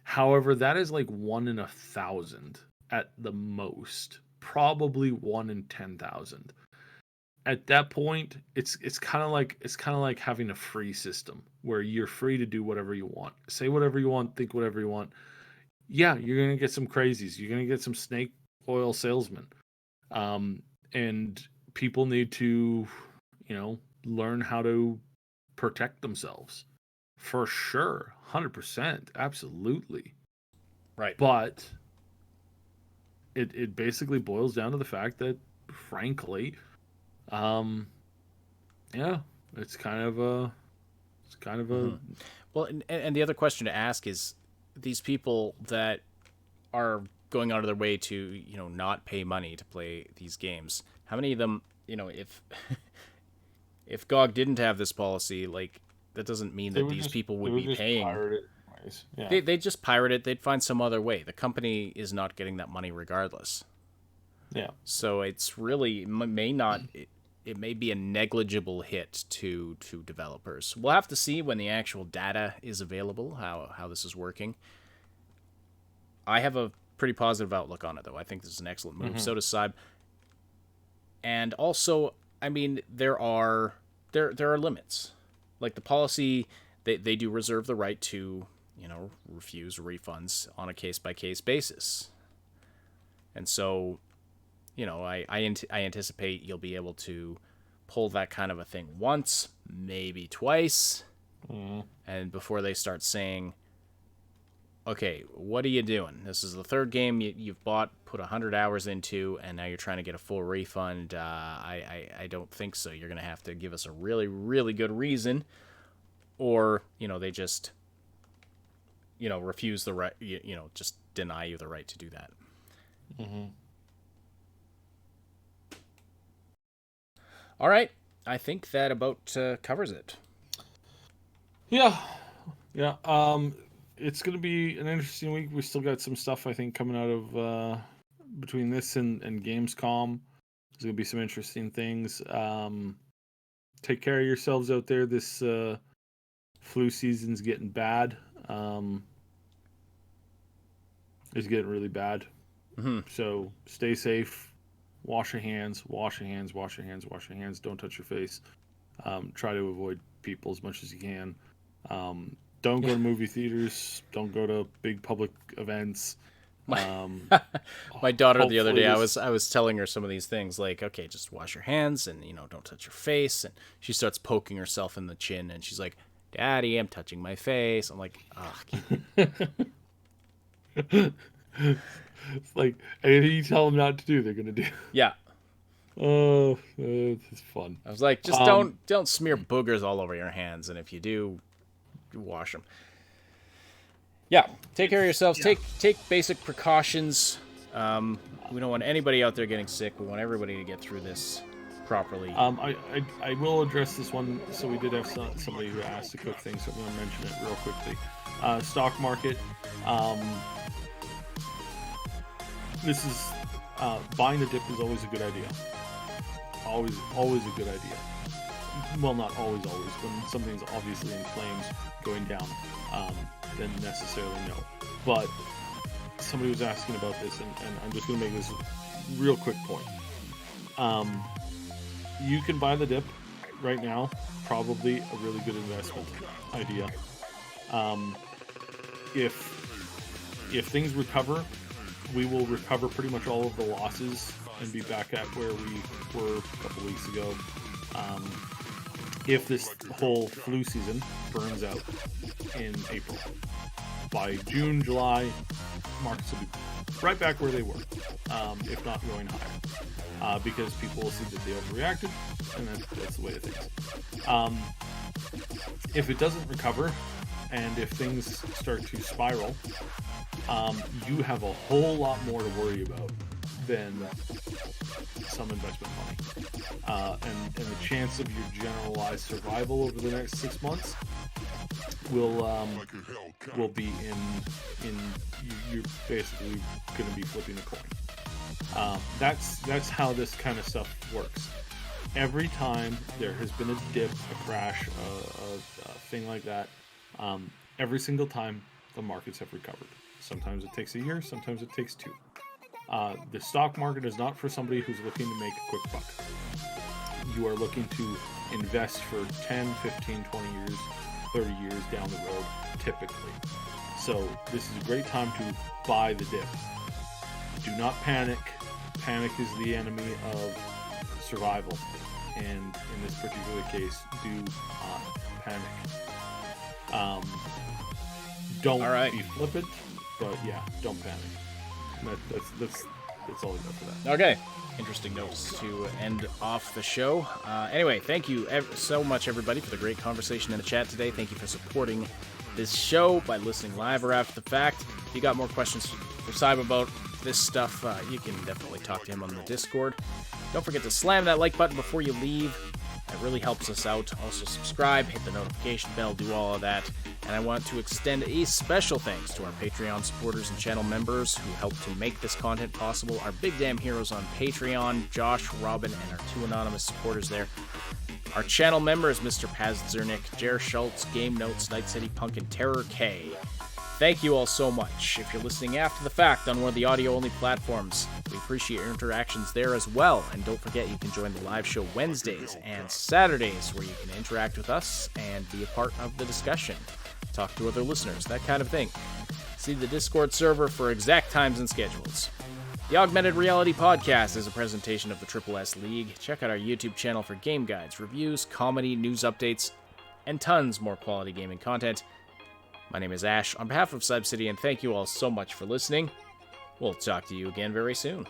However, that is like 1 in 1,000 at the most. Probably 1 in 10,000. At that point, it's kind of like having a free system where you're free to do whatever you want, say whatever you want, think whatever you want. Yeah, you're gonna get some crazies. You're gonna get some snake oil salesmen, and people need to, learn how to protect themselves, for sure, 100%, absolutely. Right. But it basically boils down to the fact that, frankly, it's kind of a Well, and the other question to ask is, these people that are going out of their way to, not pay money to play these games, how many of them, if GOG didn't have this policy, like, that doesn't mean that these people would be paying. Yeah. They'd just pirate it. They'd find some other way. The company is not getting that money regardless. Yeah. So it's really, it may be a negligible hit to developers. We'll have to see when the actual data is available, how this is working. I have a pretty positive outlook on it, though. I think this is an excellent move. So does Saib. And also, I mean, there are limits. Like, the policy, they do reserve the right to, refuse refunds on a case-by-case basis. And so, I anticipate you'll be able to pull that kind of a thing once, maybe twice, and before they start saying, okay, what are you doing? This is the third game you've put 100 hours into, and now you're trying to get a full refund. I don't think so. You're going to have to give us a really, really good reason, or, they just, refuse the right, just deny you the right to do that. All right. I think that about covers it. Yeah. It's going to be an interesting week. We still got some stuff, I think, coming out of between this and Gamescom. There's going to be some interesting things. Take care of yourselves out there. This flu season's getting bad. It's getting really bad. So stay safe. Wash your hands. Don't touch your face. Try to avoid people as much as you can. Don't go to movie theaters. Don't go to big public events. My daughter the other day, I was telling her some of these things, like, okay, just wash your hands and, don't touch your face. And she starts poking herself in the chin and she's like, Daddy, I'm touching my face. I'm like, It's like anything you tell them not to do, they're gonna do. Yeah. Oh, it's fun. I was like, just don't smear boogers all over your hands, and if you do, wash them. Yeah, take care of yourselves. Yeah. Take basic precautions. We don't want anybody out there getting sick. We want everybody to get through this properly. I will address this one. So we did have somebody who asked a quick thing, so I'm going to mention it real quickly. Stock market. This is buying a dip is always a good idea. Always a good idea. Well, not always. When something's obviously in flames going down, then necessarily no. But somebody was asking about this, and I'm just going to make this real quick point. You can buy the dip right now. Probably a really good investment idea. If things recover we will recover pretty much all of the losses and be back at where we were a couple weeks ago. If this whole flu season burns out in April. By June, July, markets will be right back where they were, if not going higher, because people will see that they overreacted, and that's the way of things. If it doesn't recover, and if things start to spiral, you have a whole lot more to worry about than some investment money. And the chance of your generalized survival over the next 6 months will be in you're basically going to be flipping a coin. That's how this kind of stuff works. Every time there has been a dip, a crash, a thing like that, every single time the markets have recovered. Sometimes it takes a year, sometimes it takes 2. The stock market is not for somebody who's looking to make a quick buck. You are looking to invest for 10, 15, 20 years, 30 years down the road, typically. So this is a great time to buy the dip. Do not panic. Panic is the enemy of survival. And in this particular case, do not panic. Don't be flippant, but yeah, don't panic. That's all I got for that. Okay. Interesting notes to end off the show. Anyway, thank you so much, everybody, for the great conversation in the chat today. Thank you for supporting this show by listening live or after the fact. If you got more questions for Cyber about this stuff, you can definitely talk to him on the Discord. Don't forget to slam that like button before you leave. That really helps us out. Also subscribe, hit the notification bell, do all of that. And I want to extend a special thanks to our Patreon supporters and channel members who helped to make this content possible. Our big damn heroes on Patreon, Josh, Robin, and our 2 anonymous supporters there. Our channel members, Mr. Paz Zernick, Jer Schultz, Game Notes, Night City Punk, and Terror K. Thank you all so much. If you're listening after the fact on one of the audio-only platforms, we appreciate your interactions there as well. And don't forget, you can join the live show Wednesdays and Saturdays, where you can interact with us and be a part of the discussion. Talk to other listeners, that kind of thing. See the Discord server for exact times and schedules. The Augmented Reality Podcast is a presentation of the Triple S League. Check out our YouTube channel for game guides, reviews, comedy, news updates, and tons more quality gaming content. My name is Ash, on behalf of Cyber City, and thank you all so much for listening. We'll talk to you again very soon.